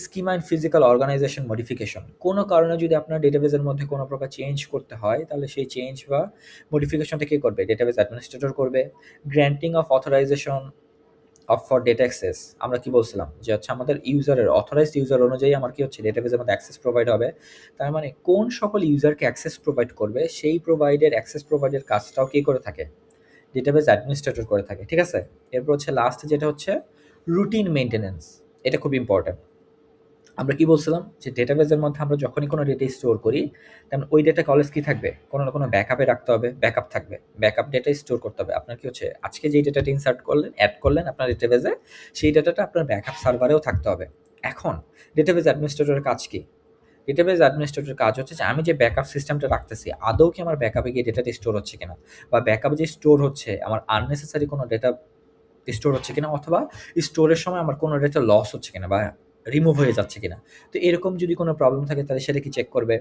Schema and physical organisation modification. কোনো কারণে যদি আপনার ডেটাবেসের মধ্যে কোনো প্রকার চেঞ্জ করতে হয় তাহলে সেই চেঞ্জ বা মডিফিকেশনটা কে করবে? ডেটাবেস অ্যাডমিনিস্ট্রেটর করবে। Granting of authorisation of for data access আমরা কি বলছিলাম যে হচ্ছে আমাদের ইউজারের অথরাইজড ইউজার অনুযায়ী আমার কি হচ্ছে ডেটাবেজের মধ্যে অ্যাক্সেস প্রোভাইড হবে। তার মানে কোন সকল ইউজারকে অ্যাক্সেস প্রোভাইড করবে সেই প্রোভাইডের অ্যাক্সেস প্রোভাইডের কাজটাও কে করে থাকে, ডেটাবেস অ্যাডমিনিস্ট্রেটর করে থাকে। ঠিক আছে, এরপর হচ্ছে লাস্ট যেটা হচ্ছে রুটিন মেইনটেনেন্স। এটা খুব ইম্পর্টেন্ট। আমরা কি বলছিলাম যে ডেটাবেসের মধ্যে আমরা যখনই কোনো ডেটা স্টোর করি তেমন ওই ডেটাকে অলওয়েজ কি থাকবে, কোনো না কোনো ব্যাকআপে রাখতে হবে, ব্যাকআপ থাকবে, ব্যাকআপ ডেটা স্টোর করতে হবে। আপনার কি হচ্ছে আজকে যেই ডেটাটা ইনসার্ট করলেন, অ্যাড করলেন আপনার ডেটাবেসে, সেই ডেটাটা আপনার ব্যাকআপ সার্ভারেও থাকতে হবে। এখন ডেটাবেস অ্যাডমিনিস্ট্রেটরের কাজ কি? ডেটাবেস অ্যাডমিনিস্ট্রেটরের কাজ হচ্ছে যে আমি যে ব্যাকআপ সিস্টেমটা রাখতেছি আদৌ কি আমার ব্যাকআপে গিয়ে ডেটাটা স্টোর হচ্ছে কিনা, বা ব্যাকআপে যে স্টোর হচ্ছে আমার আননেসেসারি কোনো ডেটা স্টোর হচ্ছে কিনা, অথবা স্টোরের সময় আমার কোনো ডেটা লস হচ্ছে কিনা বা রিমুভ হয়ে যাচ্ছে কিনা। তো এরকম যদি কোনো প্রবলেম থাকে তাহলে সেটা কি চেক করবে।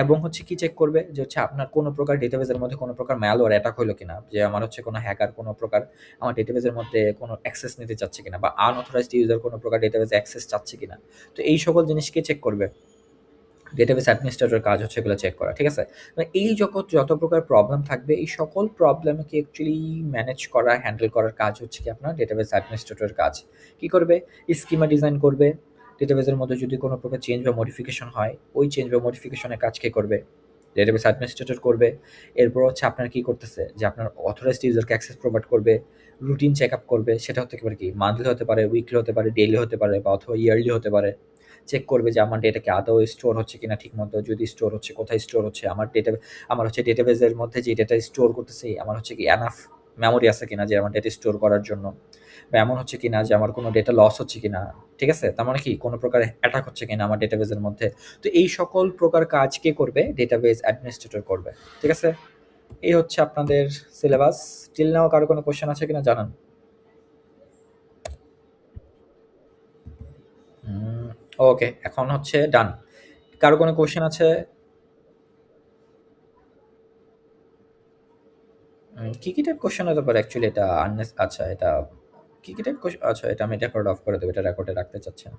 এবং হচ্ছে কি চেক করবে যে হচ্ছে আপনার কোনো প্রকার ডেটাবেসের মধ্যে কোনো প্রকার ম্যালওয়্যার অ্যাটাক হলো কিনা, যে আমার হচ্ছে কোনো হ্যাকার কোনো প্রকার আমার ডেটাবেসের মধ্যে কোনো অ্যাক্সেস নিতে চাচ্ছে কিনা, বা আনঅথরাইজড ইউজার কোনো প্রকার ডেটাবেসে অ্যাক্সেস চাচ্ছে কিনা। তো এই সকল জিনিসকে চেক করবে। ডেটাবেস অ্যাডমিনিস্ট্রেটরের কাজ হচ্ছে এগুলো চেক করা। ঠিক আছে? মানে এই যত প্রকার প্রবলেম থাকবে এই সকল প্রবলেমকে অ্যাকচুয়ালি ম্যানেজ করা, হ্যান্ডেল করার কাজ হচ্ছে কি আপনার ডেটাবেস অ্যাডমিনিস্ট্রেটরের কাজ। কি করবে? স্কিমা ডিজাইন করবে। ডেটাবেসের মধ্যে যদি কোনো প্রকার চেঞ্জ বা মডিফিকেশন হয়, ওই চেঞ্জ বা মডিফিকেশনের কাজ কে করবে? ডেটাবেস অ্যাডমিনিস্ট্রেটর করবে। এরপর হচ্ছে আপনার কি করতেছে যে আপনার অথরাইজড ইউজারকে অ্যাক্সেস প্রোভাইড করবে, রুটিন চেক আপ করবে। সেটা হতে পারে কি মান্থলি হতে পারে, উইকলি হতে পারে, ডেইলি হতে পারে, বা অথবা ইয়ারলি হতে পারে। চেক করবে যে আমার ডেটা কি আদৌ স্টোর হচ্ছে কিনা ঠিকমতো, যদি স্টোর হচ্ছে কোথায় স্টোর হচ্ছে, আমার হচ্ছে ডেটাবেসের মধ্যে যে ডেটা স্টোর করতেছি আমার হচ্ছে কি এনাফ মেমোরি আছে কিনা যে আমার ডেটা স্টোর করার জন্য, বা এমন হচ্ছে কিনা যে আমার কোনো ডেটা লস হচ্ছে কিনা। ঠিক আছে, তার মানে কি কোনো প্রকার অ্যাটাক হচ্ছে কিনা আমার ডেটাবেসের মধ্যে। তো এই সকল প্রকার কাজ কে করবে? ডেটাবেস অ্যাডমিনিস্ট্রেটর করবে। ঠিক আছে, এই হচ্ছে আপনাদের সিলেবাস। টিল নাও কারো কোনো কোশ্চেন আছে কিনা জানান। ওকে, এখন হচ্ছে ডান। কারো কোনো কোশ্চেন আছে? কি, কি টাইপ কোয়েশ্চেন হতে পারে অ্যাকচুয়ালি এটা আচ্ছা এটা কি, কি টাইপ আচ্ছা এটা আমি রেকর্ড অফ করে দেব। এটা রেকর্ডে রাখতে চাচ্ছি না।